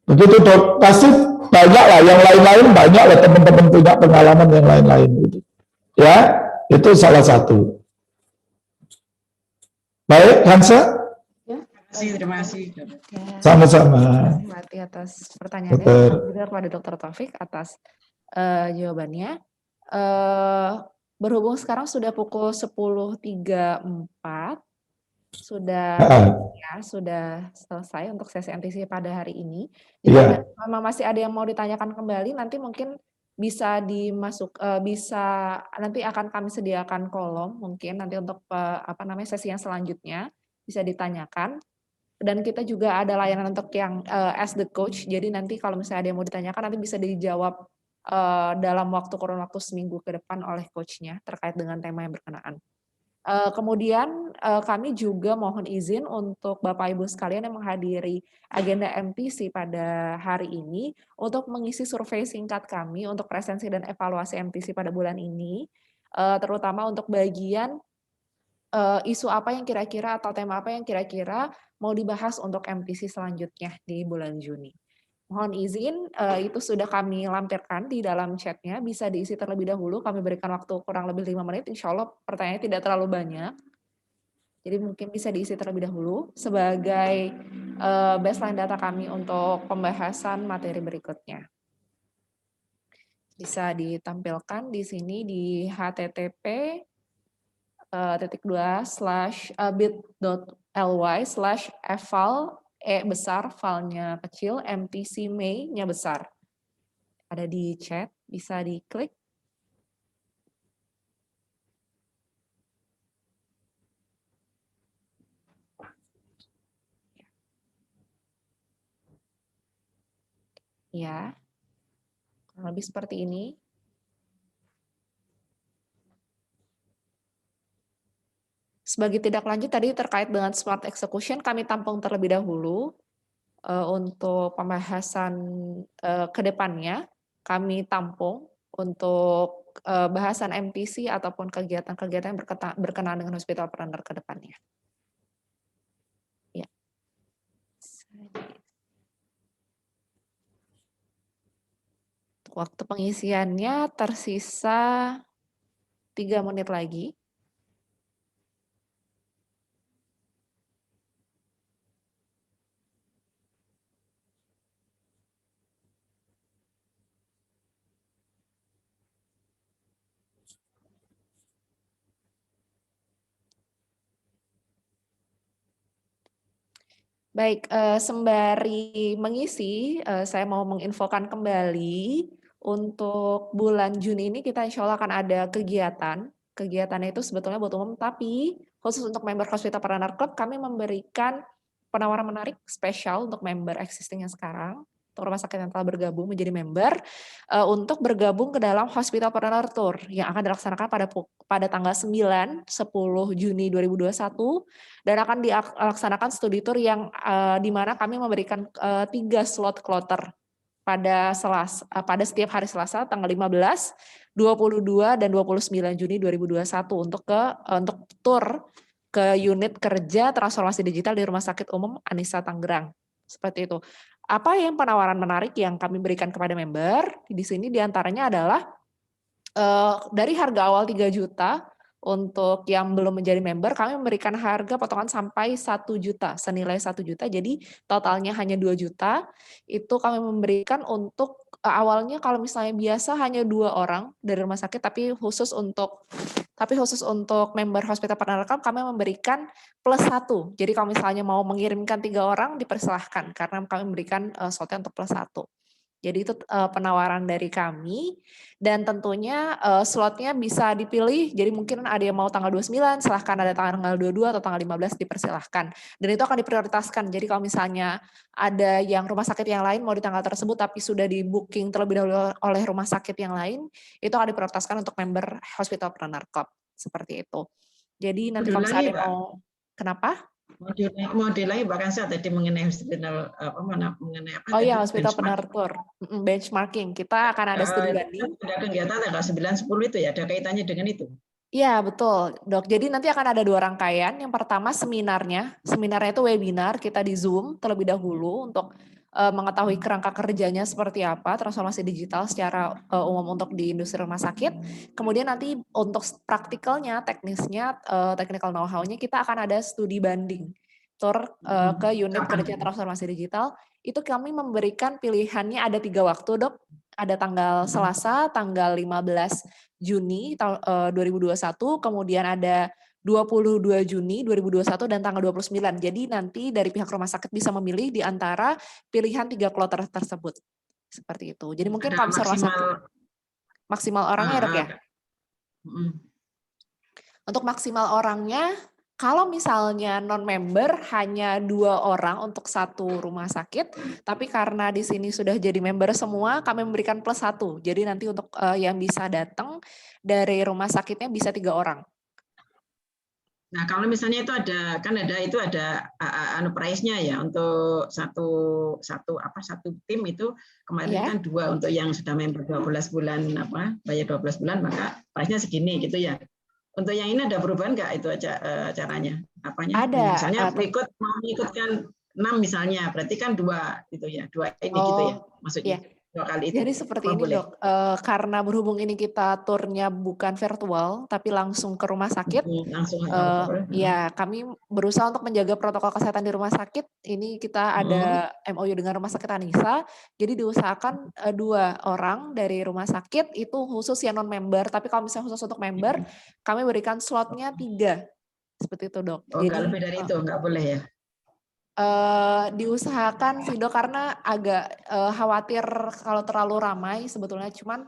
Speaker 3: Begitu dok, pasti banyak lah yang lain-lain, banyak lah teman-teman punya pengalaman yang lain-lain gitu. Ya, itu salah satu. Baik, Hansa.
Speaker 6: Terima kasih.
Speaker 3: Sama-sama.
Speaker 1: Terima kasih atas pertanyaannya.
Speaker 3: Dokter.
Speaker 1: Juga kepada Dokter Taufik atas jawabannya. Berhubung sekarang sudah pukul 10.34, sudah selesai untuk sesi MTC pada hari ini. Jadi memang masih ada yang mau ditanyakan kembali, nanti mungkin bisa nanti akan kami sediakan kolom mungkin nanti untuk sesi yang selanjutnya bisa ditanyakan. Dan kita juga ada layanan untuk yang as the coach. Jadi nanti kalau misalnya ada yang mau ditanyakan nanti bisa dijawab dalam kurun waktu seminggu ke depan oleh coachnya terkait dengan tema yang berkenaan. Kemudian kami juga mohon izin untuk Bapak Ibu sekalian yang menghadiri agenda MTC pada hari ini untuk mengisi survei singkat kami untuk presensi dan evaluasi MTC pada bulan ini, terutama untuk bagian isu apa yang kira-kira atau tema apa yang kira-kira mau dibahas untuk MTC selanjutnya di bulan Juni. Mohon izin, itu sudah kami lampirkan di dalam chatnya, bisa diisi terlebih dahulu, kami berikan waktu kurang lebih 5 menit, insya Allah pertanyaannya tidak terlalu banyak. Jadi mungkin bisa diisi terlebih dahulu sebagai baseline data kami untuk pembahasan materi berikutnya. Bisa ditampilkan di sini di http://bit.ly/eval besar, filenya kecil, MTC May-nya besar. Ada di chat, bisa diklik. Ya, kurang lebih seperti ini. Sebagai tindak lanjut tadi terkait dengan smart execution, kami tampung terlebih dahulu untuk pembahasan ke depannya. Kami tampung untuk bahasan MTC ataupun kegiatan-kegiatan yang berkenaan dengan hospitalpreneur ke depannya. Ya. Waktu pengisiannya tersisa 3 menit lagi. Baik, sembari mengisi, saya mau menginfokan kembali untuk bulan Juni ini kita insya Allah akan ada kegiatan. Kegiatannya itu sebetulnya buat umum, tapi khusus untuk member Hospitalpreneur Club kami memberikan penawaran menarik spesial untuk member existing yang sekarang, untuk rumah sakit yang telah bergabung menjadi member, untuk bergabung ke dalam Hospitalpreneur Tour yang akan dilaksanakan pada tanggal 9-10 Juni 2021 dan akan dilaksanakan studi tour yang di mana kami memberikan 3 slot kloter pada setiap hari Selasa tanggal 15, 22 dan 29 Juni 2021 untuk tour ke unit kerja transformasi digital di Rumah Sakit Umum Anissa Tangerang. Seperti itu. Apa yang penawaran menarik yang kami berikan kepada member di sini diantaranya adalah dari harga awal 3 juta untuk yang belum menjadi member kami memberikan harga potongan sampai 1 juta, senilai 1 juta, jadi totalnya hanya 2 juta. Itu kami memberikan untuk awalnya kalau misalnya biasa hanya 2 orang dari rumah sakit, tapi khusus untuk member Hospitalpreneur Club kami memberikan plus 1. Jadi kalau misalnya mau mengirimkan 3 orang dipersilahkan karena kami memberikan slotnya untuk plus 1. Jadi itu penawaran dari kami dan tentunya slotnya bisa dipilih. Jadi mungkin ada yang mau tanggal 29, silahkan, ada tanggal 22 atau tanggal 15 dipersilahkan. Dan itu akan diprioritaskan. Jadi kalau misalnya ada yang rumah sakit yang lain mau di tanggal tersebut tapi sudah di booking terlebih dahulu oleh rumah sakit yang lain, itu akan diprioritaskan untuk member Hospitalpreneur Club. Seperti itu. Jadi nanti kalau misalnya ada mau, kenapa?
Speaker 6: Mau lagi bahkan saya tadi mengenai hospital mengenai apa?
Speaker 1: Oh iya, Hospitalpreneur Tour, benchmarking. Kita akan ada studi banding.
Speaker 6: Ada kegiatan tanggal 9-10 itu ya, ada kaitannya dengan itu.
Speaker 1: Iya betul, Dok. Jadi nanti akan ada 2 rangkaian. Yang pertama seminarnya itu webinar kita di Zoom terlebih dahulu untuk mengetahui kerangka kerjanya seperti apa, transformasi digital secara umum untuk di industri rumah sakit. Kemudian nanti untuk praktikalnya, teknisnya, technical know-how-nya kita akan ada studi banding tour ke unit kerja transformasi digital. Itu kami memberikan pilihannya ada 3 waktu, Dok. Ada tanggal Selasa, tanggal 15 Juni 2021, kemudian ada 22 Juni 2021 dan tanggal 29. Jadi nanti dari pihak rumah sakit bisa memilih di antara pilihan 3 kloter tersebut. Seperti itu. Jadi mungkin kalau rumah sakit maksimal orangnya ya, Dok ya. Untuk maksimal orangnya, kalau misalnya non-member hanya 2 orang untuk 1 rumah sakit, tapi karena di sini sudah jadi member semua, kami memberikan plus 1. Jadi nanti untuk yang bisa datang dari rumah sakitnya bisa 3 orang.
Speaker 6: Nah, kalau misalnya itu ada price-nya ya untuk satu tim itu kemarin kan 2 untuk yang sudah member 12 bulan bayar 12 bulan maka price-nya segini gitu ya. Untuk yang ini ada perubahan nggak itu aja caranya? Apanya?
Speaker 1: Ada.
Speaker 6: Misalnya mau mengikutkan 6 misalnya, berarti kan 2 gitu ya, 2 ini gitu ya, maksudnya.
Speaker 1: Iya.
Speaker 6: 2 kali itu.
Speaker 1: Jadi seperti ini dok, karena berhubung ini kita turnya bukan virtual, tapi langsung ke rumah sakit,
Speaker 6: langsung
Speaker 1: ya kami berusaha untuk menjaga protokol kesehatan di rumah sakit. Ini kita ada MOU dengan Rumah Sakit Anissa, jadi diusahakan 2 orang dari rumah sakit itu khusus yang non-member, tapi kalau misalnya khusus untuk member, kami berikan slotnya 3, seperti itu dok.
Speaker 6: Oh,
Speaker 1: jadi
Speaker 6: nggak lebih dari itu, nggak boleh ya?
Speaker 1: Diusahakan sih dok, karena agak khawatir kalau terlalu ramai sebetulnya, cuman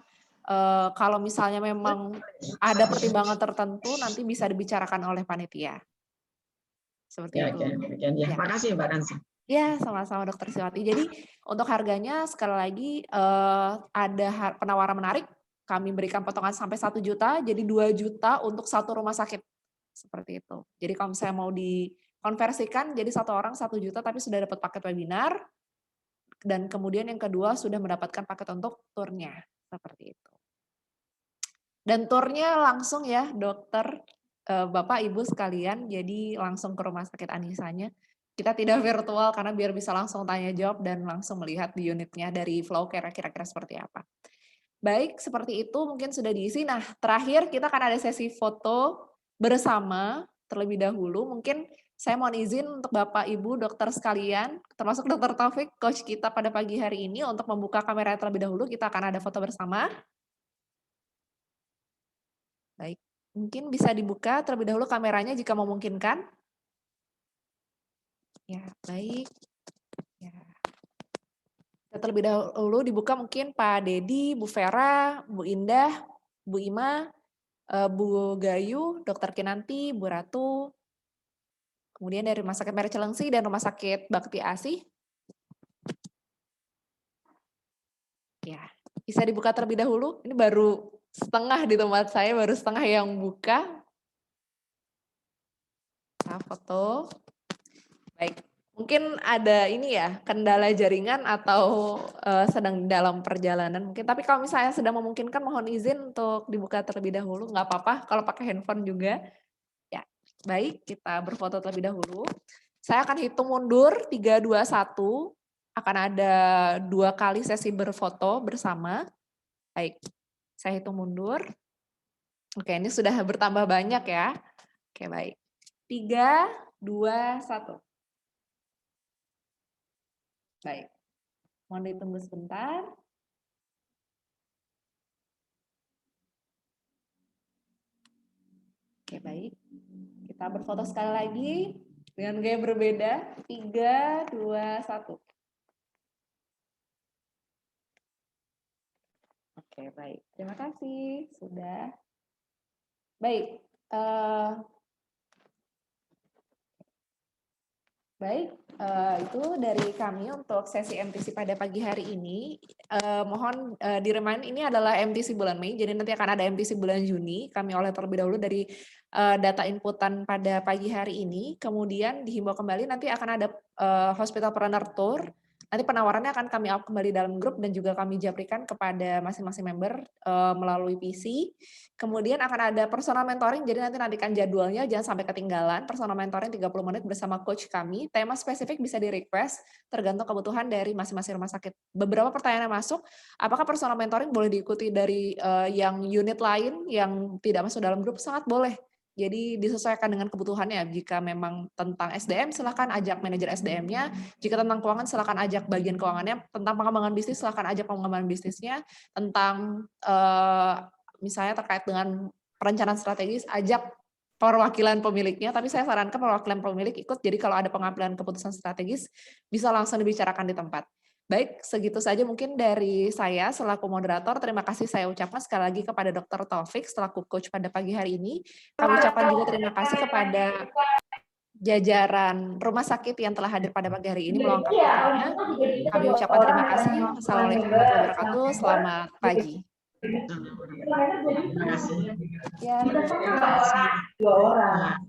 Speaker 1: kalau misalnya memang ada pertimbangan tertentu nanti bisa dibicarakan oleh panitia. Seperti itu.
Speaker 6: Ya. Makasih Mbak Nancy.
Speaker 1: Ya, sama-sama Dokter Siwati. Jadi untuk harganya sekali lagi ada penawaran menarik, kami berikan potongan sampai 1 juta, jadi 2 juta untuk 1 rumah sakit. Seperti itu. Jadi kalau misalnya mau dikonversikan jadi 1 orang 1 juta tapi sudah dapat paket webinar, dan kemudian yang kedua sudah mendapatkan paket untuk turnya, seperti itu. Dan turnya langsung ya dokter, Bapak Ibu sekalian, jadi langsung ke Rumah Sakit Anissanya. Kita tidak virtual karena biar bisa langsung tanya jawab dan langsung melihat di unitnya dari flow kira-kira seperti apa. Baik, seperti itu mungkin sudah diisi. Nah, terakhir kita akan ada sesi foto bersama terlebih dahulu. Mungkin saya mohon izin untuk Bapak, Ibu, dokter sekalian, termasuk Dokter Taufik, coach kita pada pagi hari ini, untuk membuka kamera terlebih dahulu. Kita akan ada foto bersama. Baik, mungkin bisa dibuka terlebih dahulu kameranya jika memungkinkan. Ya, baik. Ya. Terlebih dahulu dibuka mungkin Pak Dedi, Bu Vera, Bu Indah, Bu Ima, Bu Gayu, Dokter Kinanti, Bu Ratu, kemudian dari Rumah Sakit Mary Celengsi dan Rumah Sakit Bakti Asih. Ya, bisa dibuka terlebih dahulu. Ini baru setengah di tempat saya, baru setengah yang buka. Nah, foto. Baik, mungkin ada ini ya, kendala jaringan atau sedang dalam perjalanan mungkin. Tapi kalau misalnya sedang memungkinkan, mohon izin untuk dibuka terlebih dahulu. Nggak apa-apa kalau pakai handphone juga. Ya, baik, kita berfoto terlebih dahulu. Saya akan hitung mundur, 3, 2, 1. Akan ada 2 kali sesi berfoto bersama. Baik, saya hitung mundur. Oke, ini sudah bertambah banyak ya. Oke, baik. 3, 2, 1. Baik, mohon ditunggu sebentar. Oke, baik. Kita berfoto sekali lagi dengan gaya berbeda. 3, 2, 1. Oke, baik. Terima kasih. Sudah. Baik. Baik, itu dari kami untuk sesi MTC pada pagi hari ini. Mohon di-remind ini adalah MTC bulan Mei, jadi nanti akan ada MTC bulan Juni. Kami oleh terlebih dahulu dari data inputan pada pagi hari ini. Kemudian dihimbau kembali nanti akan ada Hospital Planner Tour. Nanti penawarannya akan kami up kembali dalam grup dan juga kami japrikan kepada masing-masing member melalui PC. Kemudian akan ada personal mentoring, jadi nanti nantikan jadwalnya, jangan sampai ketinggalan. Personal mentoring 30 menit bersama coach kami. Tema spesifik bisa di-request, tergantung kebutuhan dari masing-masing rumah sakit. Beberapa pertanyaan yang masuk, apakah personal mentoring boleh diikuti dari yang unit lain yang tidak masuk dalam grup? Sangat boleh. Jadi disesuaikan dengan kebutuhannya. Jika memang tentang SDM, silakan ajak manajer SDM-nya. Jika tentang keuangan, silakan ajak bagian keuangannya. Tentang pengembangan bisnis, silakan ajak pengembangan bisnisnya. Tentang misalnya terkait dengan perencanaan strategis, ajak perwakilan pemiliknya. Tapi saya sarankan perwakilan pemilik ikut. Jadi kalau ada pengambilan keputusan strategis, bisa langsung dibicarakan di tempat. Baik, segitu saja mungkin dari saya selaku moderator. Terima kasih saya ucapkan sekali lagi kepada Dr. Taufik selaku coach pada pagi hari ini. Kami ucapkan juga terima kasih kepada jajaran rumah sakit yang telah hadir pada pagi hari ini meluangkan waktunya. Kami ucapkan terima kasih. Assalamualaikum warahmatullahi wabarakatuh. Selamat pagi.
Speaker 6: Terima kasih.
Speaker 1: Ya, terima kasih.